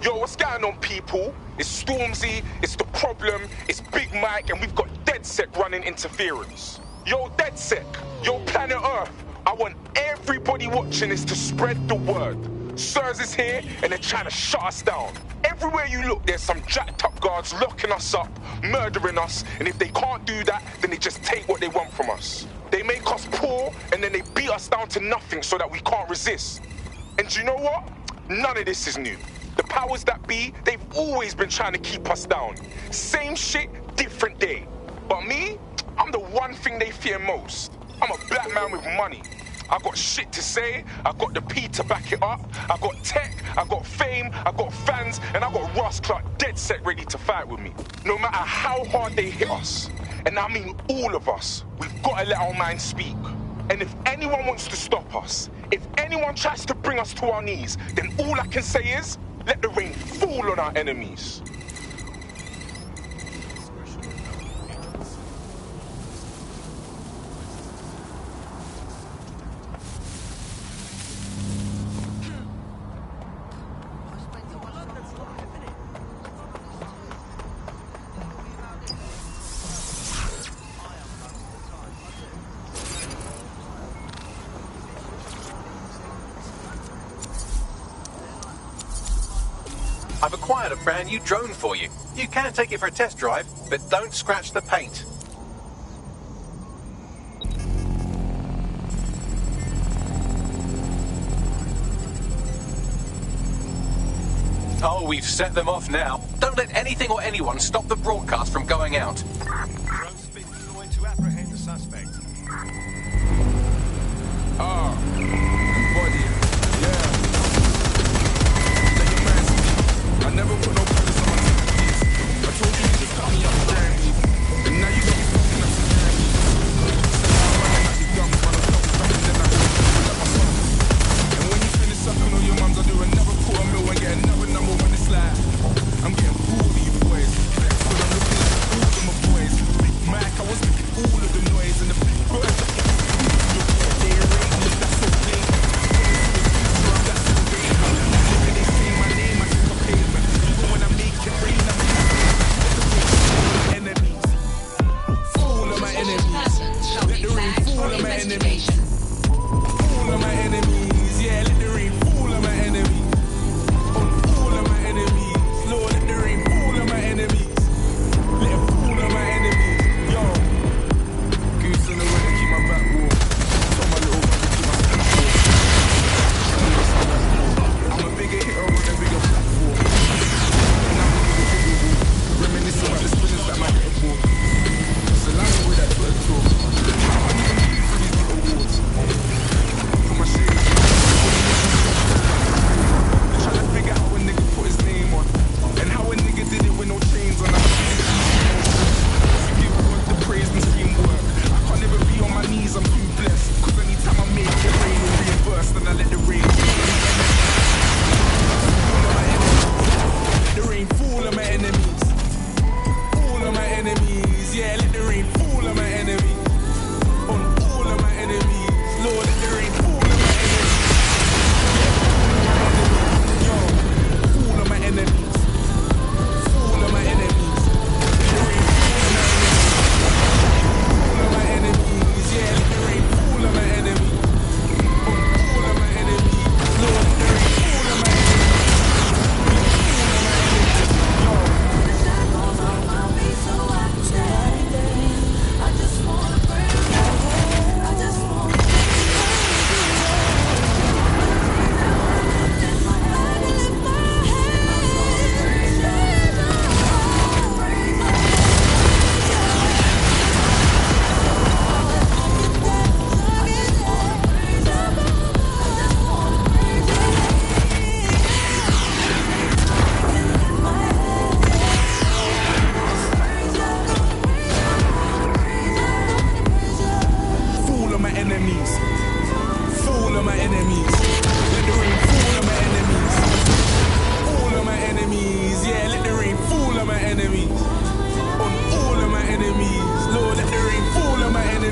Yo, what's going on, people? It's Stormzy, it's The Problem, it's Big Mike, and we've got DedSec running interference. Yo, DedSec, yo, Planet Earth, I want everybody watching this to spread the word. SIRS is here, and they're trying to shut us down. Everywhere you look, there's some jacked up guards locking us up, murdering us, and if they can't do that, then they just take what they want from us. They make us poor, and then they beat us down to nothing so that we can't resist. And do you know what? None of this is new. The powers that be, they've always been trying to keep us down. Same shit, different day. But me, I'm the one thing they fear most. I'm a black man with money. I got shit to say, I got the P to back it up, I got tech, I got fame, I got fans, and I got Ross Clark DedSec ready to fight with me. No matter how hard they hit us, and I mean all of us, we've got to let our minds speak. And if anyone wants to stop us, if anyone tries to bring us to our knees, then all I can say is, let the rain fall on our enemies. I've acquired a brand new drone for you. You can take it for a test drive, but don't scratch the paint. Oh, we've set them off now. Don't let anything or anyone stop the broadcast from going out. Drone speed deployed to apprehend the suspect. Body. Yeah. I never put no purpose on my tickets. I told you just cut me up dirty. And now you got me fucking up some dirty. Running out the gums, man, I'm not coming, then I go like my son. And when you finish sucking all your mums, I do another $250,000 and get another number when it's like I'm getting bored of you boys. Flex, but I'm looking like all of my boys. Big Mac, I was making all of the noise and the big birds. They arrange me, that's so big. That's so big. They say my name, I think I'm pavement. Even when I'm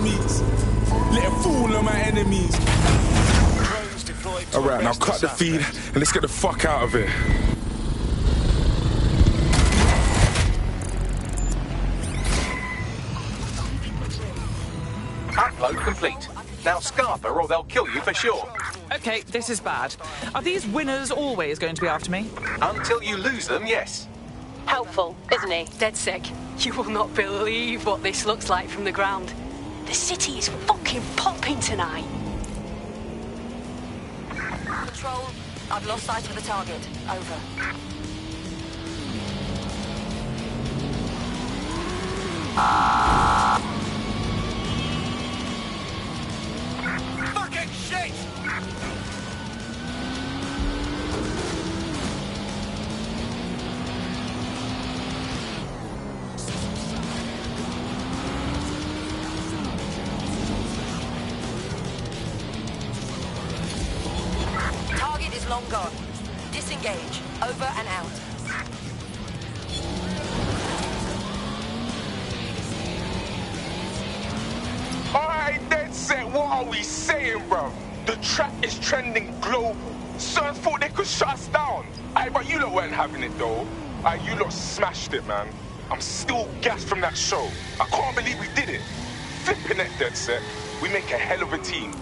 enemies. Let it fool on my enemies. Alright, now cut the feed and let's get the fuck out of here. Upload complete. Now scarper or they'll kill you for sure. Okay, this is bad. Are these winners always going to be after me? Until you lose them, yes. Helpful, isn't he? Dead sick. You will not believe what this looks like from the ground. The city is fucking popping tonight. Control, I've lost sight of the target. Over. Fucking shit! Target is long gone. Disengage. Over and out. Alright, dead set, what are we saying, bro? The track is trending global. Certain thought they could shut us down. Aye, but you lot weren't having it though. Aye, you lot smashed it, man. I'm still gassed from that show. I can't believe we did it. Flipping it, dead set. We make a hell of a team.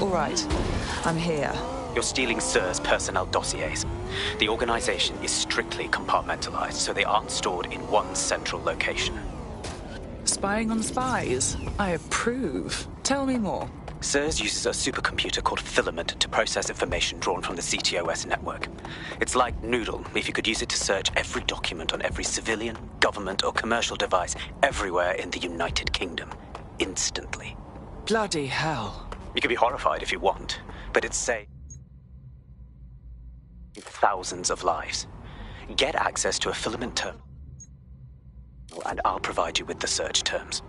All right, I'm here. You're stealing SIR's personnel dossiers. The organization is strictly compartmentalized, so they aren't stored in one central location. Spying on spies? I approve. Tell me more. SIRS uses a supercomputer called Filament to process information drawn from the CTOS network. It's like Noodle if you could use it to search every document on every civilian, government, or commercial device everywhere in the United Kingdom. Instantly. Bloody hell. You can be horrified if you want, but it's saved thousands of lives. Get access to a Filament terminal, and I'll provide you with the search terms.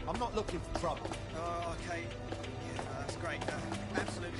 I'm not looking for trouble. Oh, okay. Yeah, no, that's great. Absolutely.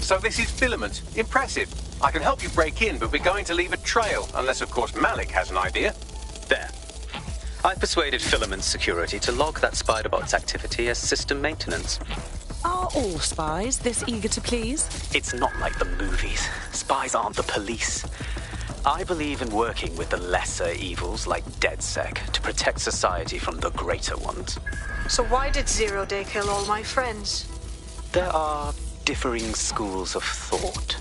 So this is Filament. Impressive. I can help you break in, but we're going to leave a trail, unless of course Malik has an idea. There. I've persuaded Filament Security to log that Spiderbot's activity as system maintenance. Are all spies this eager to please? It's not like the movies. Spies aren't the police. I believe in working with the lesser evils like DedSec to protect society from the greater ones. So why did Zero Day kill all my friends? There are differing schools of thought.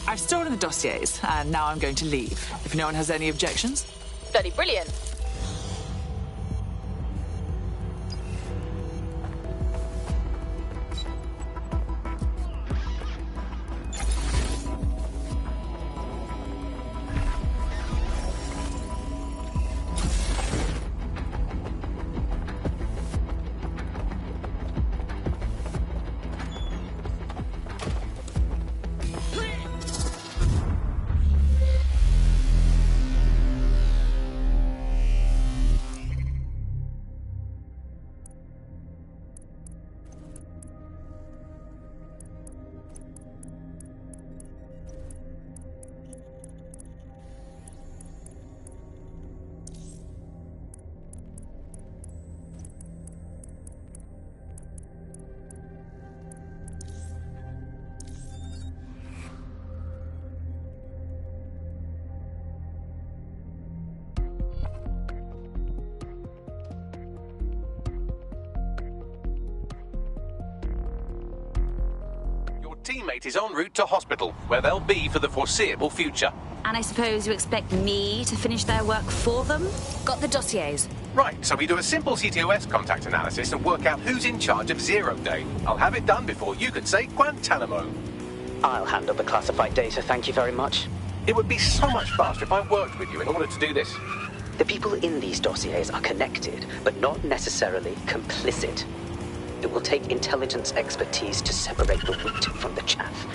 I've stolen the dossiers, and now I'm going to leave. If no one has any objections. Bloody brilliant. teammate is en route to hospital, where they'll be for the foreseeable future. And I suppose you expect me to finish their work for them? Got the dossiers. Right, so we do a simple CTOS contact analysis and work out who's in charge of Zero Day. I'll have it done before you could say Guantanamo. I'll handle the classified data, thank you very much. It would be so much faster if I worked with you in order to do this. The people in these dossiers are connected, but not necessarily complicit. It will take intelligence expertise to separate the wheat from the chaff.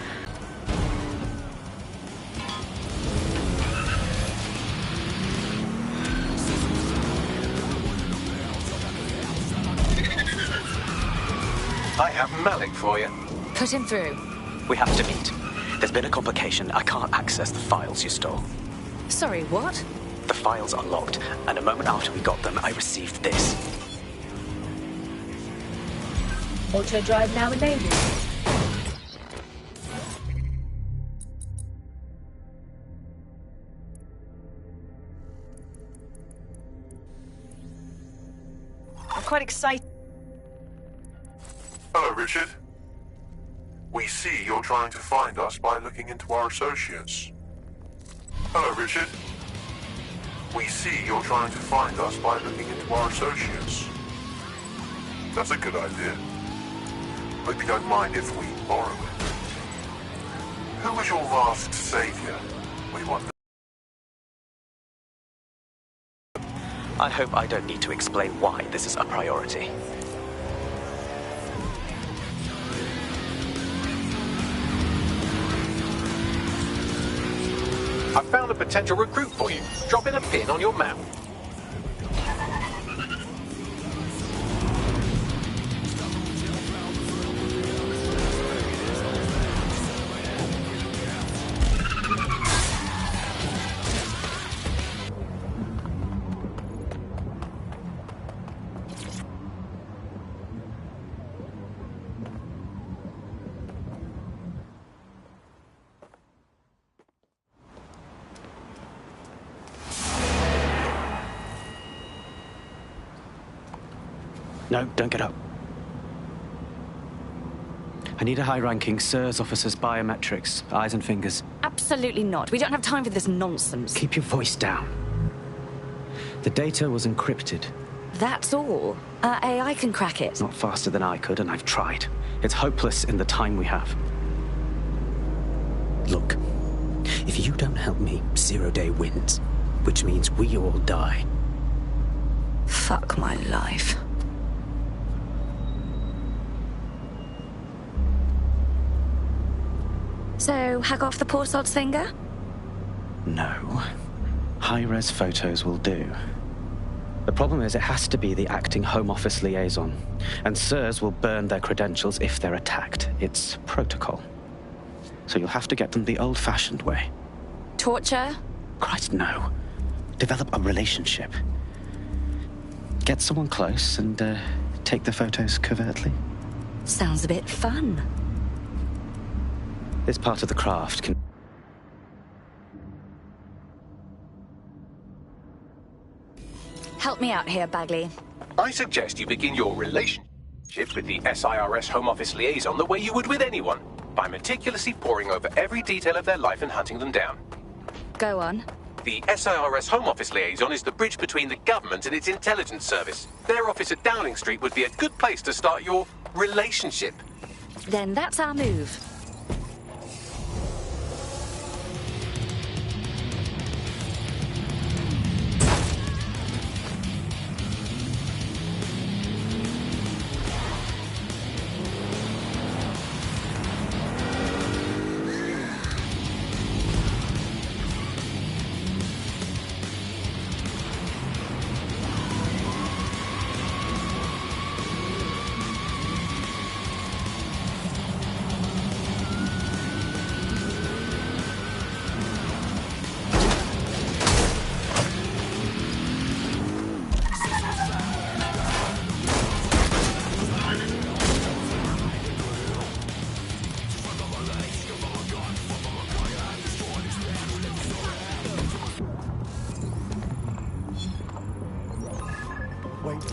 I have Malik for you. Put him through. We have to meet. There's been a complication. I can't access the files you stole. Sorry, what? The files are locked, and a moment after we got them, I received this. Auto drive now enabled. I'm quite excited. Hello, Richard. We see you're trying to find us by looking into our associates. Hello, Richard. We see you're trying to find us by looking into our associates. That's a good idea. Hope you don't mind if we borrow it. Who was your masked savior? We want. I hope I don't need to explain why this is a priority. I found a potential recruit for you. Drop in a pin on your map. No, don't get up. I need a high-ranking SIRS officer's biometrics, eyes and fingers. Absolutely not. We don't have time for this nonsense. Keep your voice down. The data was encrypted. That's all. AI can crack it. Not faster than I could, and I've tried. It's hopeless in the time we have. Look, if you don't help me, Zero Day wins, which means we all die. Fuck my life. So, hack off the poor sod's finger? No. High-res photos will do. The problem is it has to be the acting Home Office liaison, and SIRS will burn their credentials if they're attacked. It's protocol. So you'll have to get them the old-fashioned way. Torture? Christ, no. Develop a relationship. Get someone close and take the photos covertly. Sounds a bit fun. This part of the craft can... Help me out here, Bagley. I suggest you begin your relationship with the SIRS Home Office liaison the way you would with anyone, by meticulously poring over every detail of their life and hunting them down. Go on. The SIRS Home Office liaison is the bridge between the government and its intelligence service. Their office at Downing Street would be a good place to start your relationship. Then that's our move.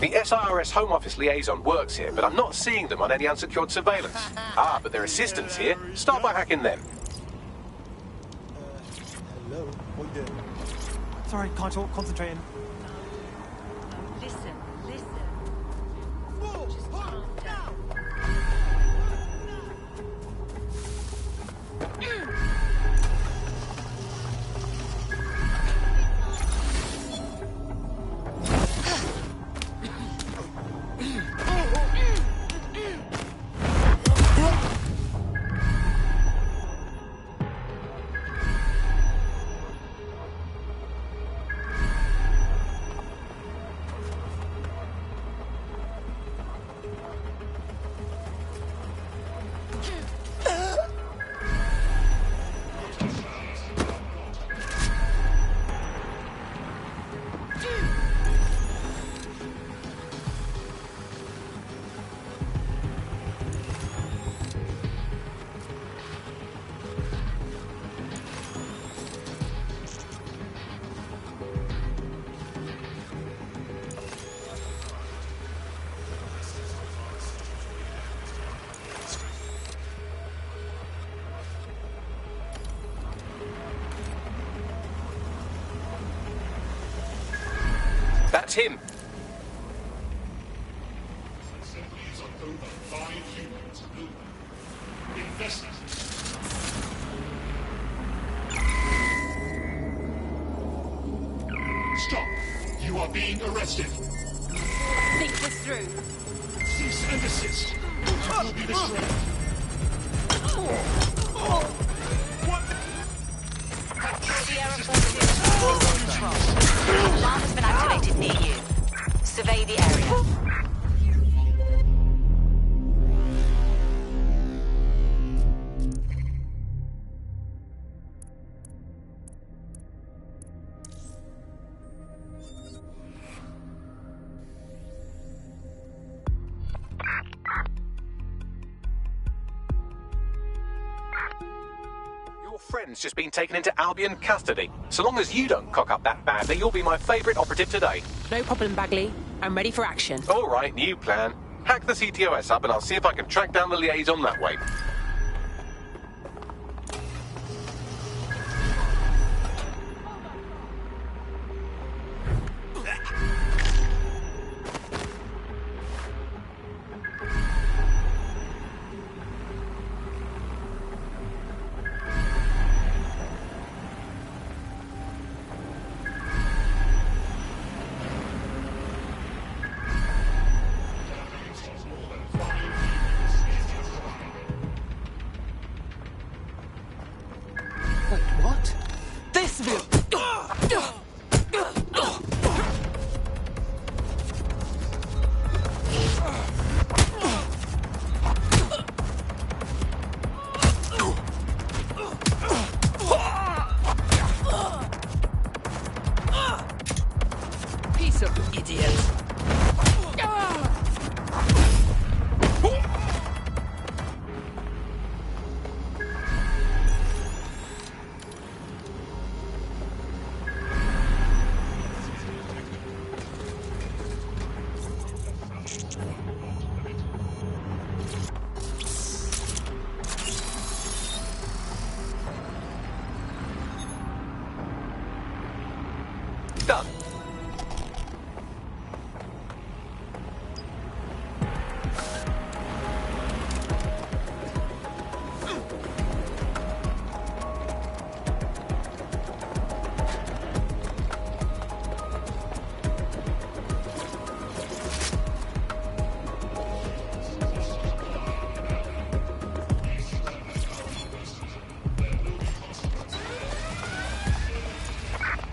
The SIRS Home Office liaison works here, but I'm not seeing them on any unsecured surveillance. Ah, but their assistants here. Start by hacking them. Hello? What you doing? Sorry, can't talk, concentrating. Listen. That's him. Stop. You are being arrested. Think this through. Cease and desist. You will be destroyed. Sierra 46 control. Alarm has been activated near you. Survey the area. Friend's just been taken into Albion custody. So long as you don't cock up that badly, you'll be my favourite operative today. No problem, Bagley. I'm ready for action. All right, new plan. Hack the CTOS up and I'll see if I can track down the liaison that way. Done.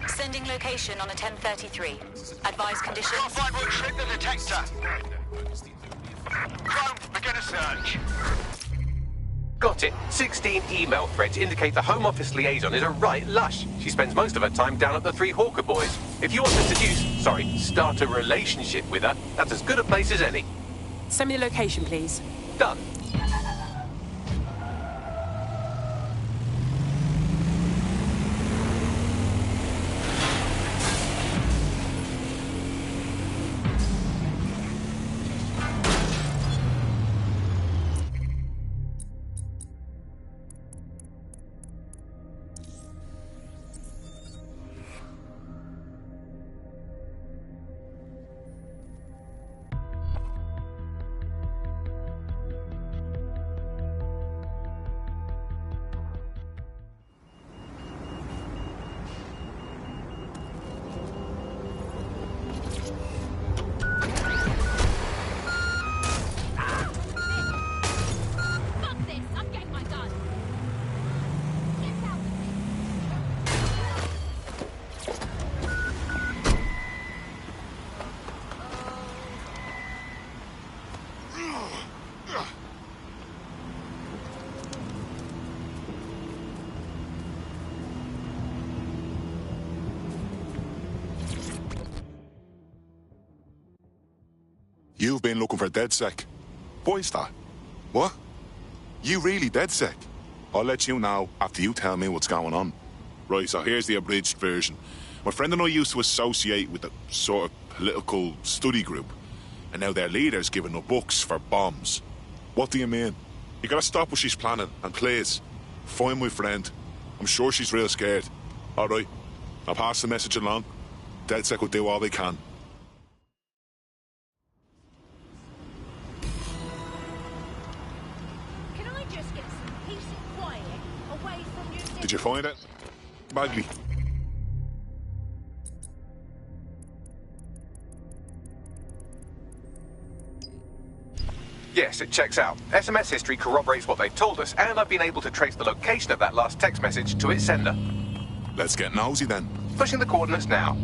Sending location on a 1033. Advise conditions. Can't find what tripped the detector. Chrome, begin a search. Got it. 16 email threads indicate the Home Office liaison is a right lush. She spends most of her time down at the Three Hawker Boys. If you want to start a relationship with her, that's as good a place as any. Send me the location, please. Done. You've been looking for DedSec. Why's that? What? You really DedSec? I'll let you know after you tell me what's going on. Right, so here's the abridged version. My friend and I used to associate with a sort of political study group, and now their leader's giving up books for bombs. What do you mean? You gotta stop what she's planning, and please, find my friend. I'm sure she's real scared. All right, I'll pass the message along. DedSec will do all they can. Can I just get some peace and quiet away from you? Did you find it, Bagley? Yes, it checks out. SMS history corroborates what they've told us, and I've been able to trace the location of that last text message to its sender. Let's get nosy then. Pushing the coordinates now.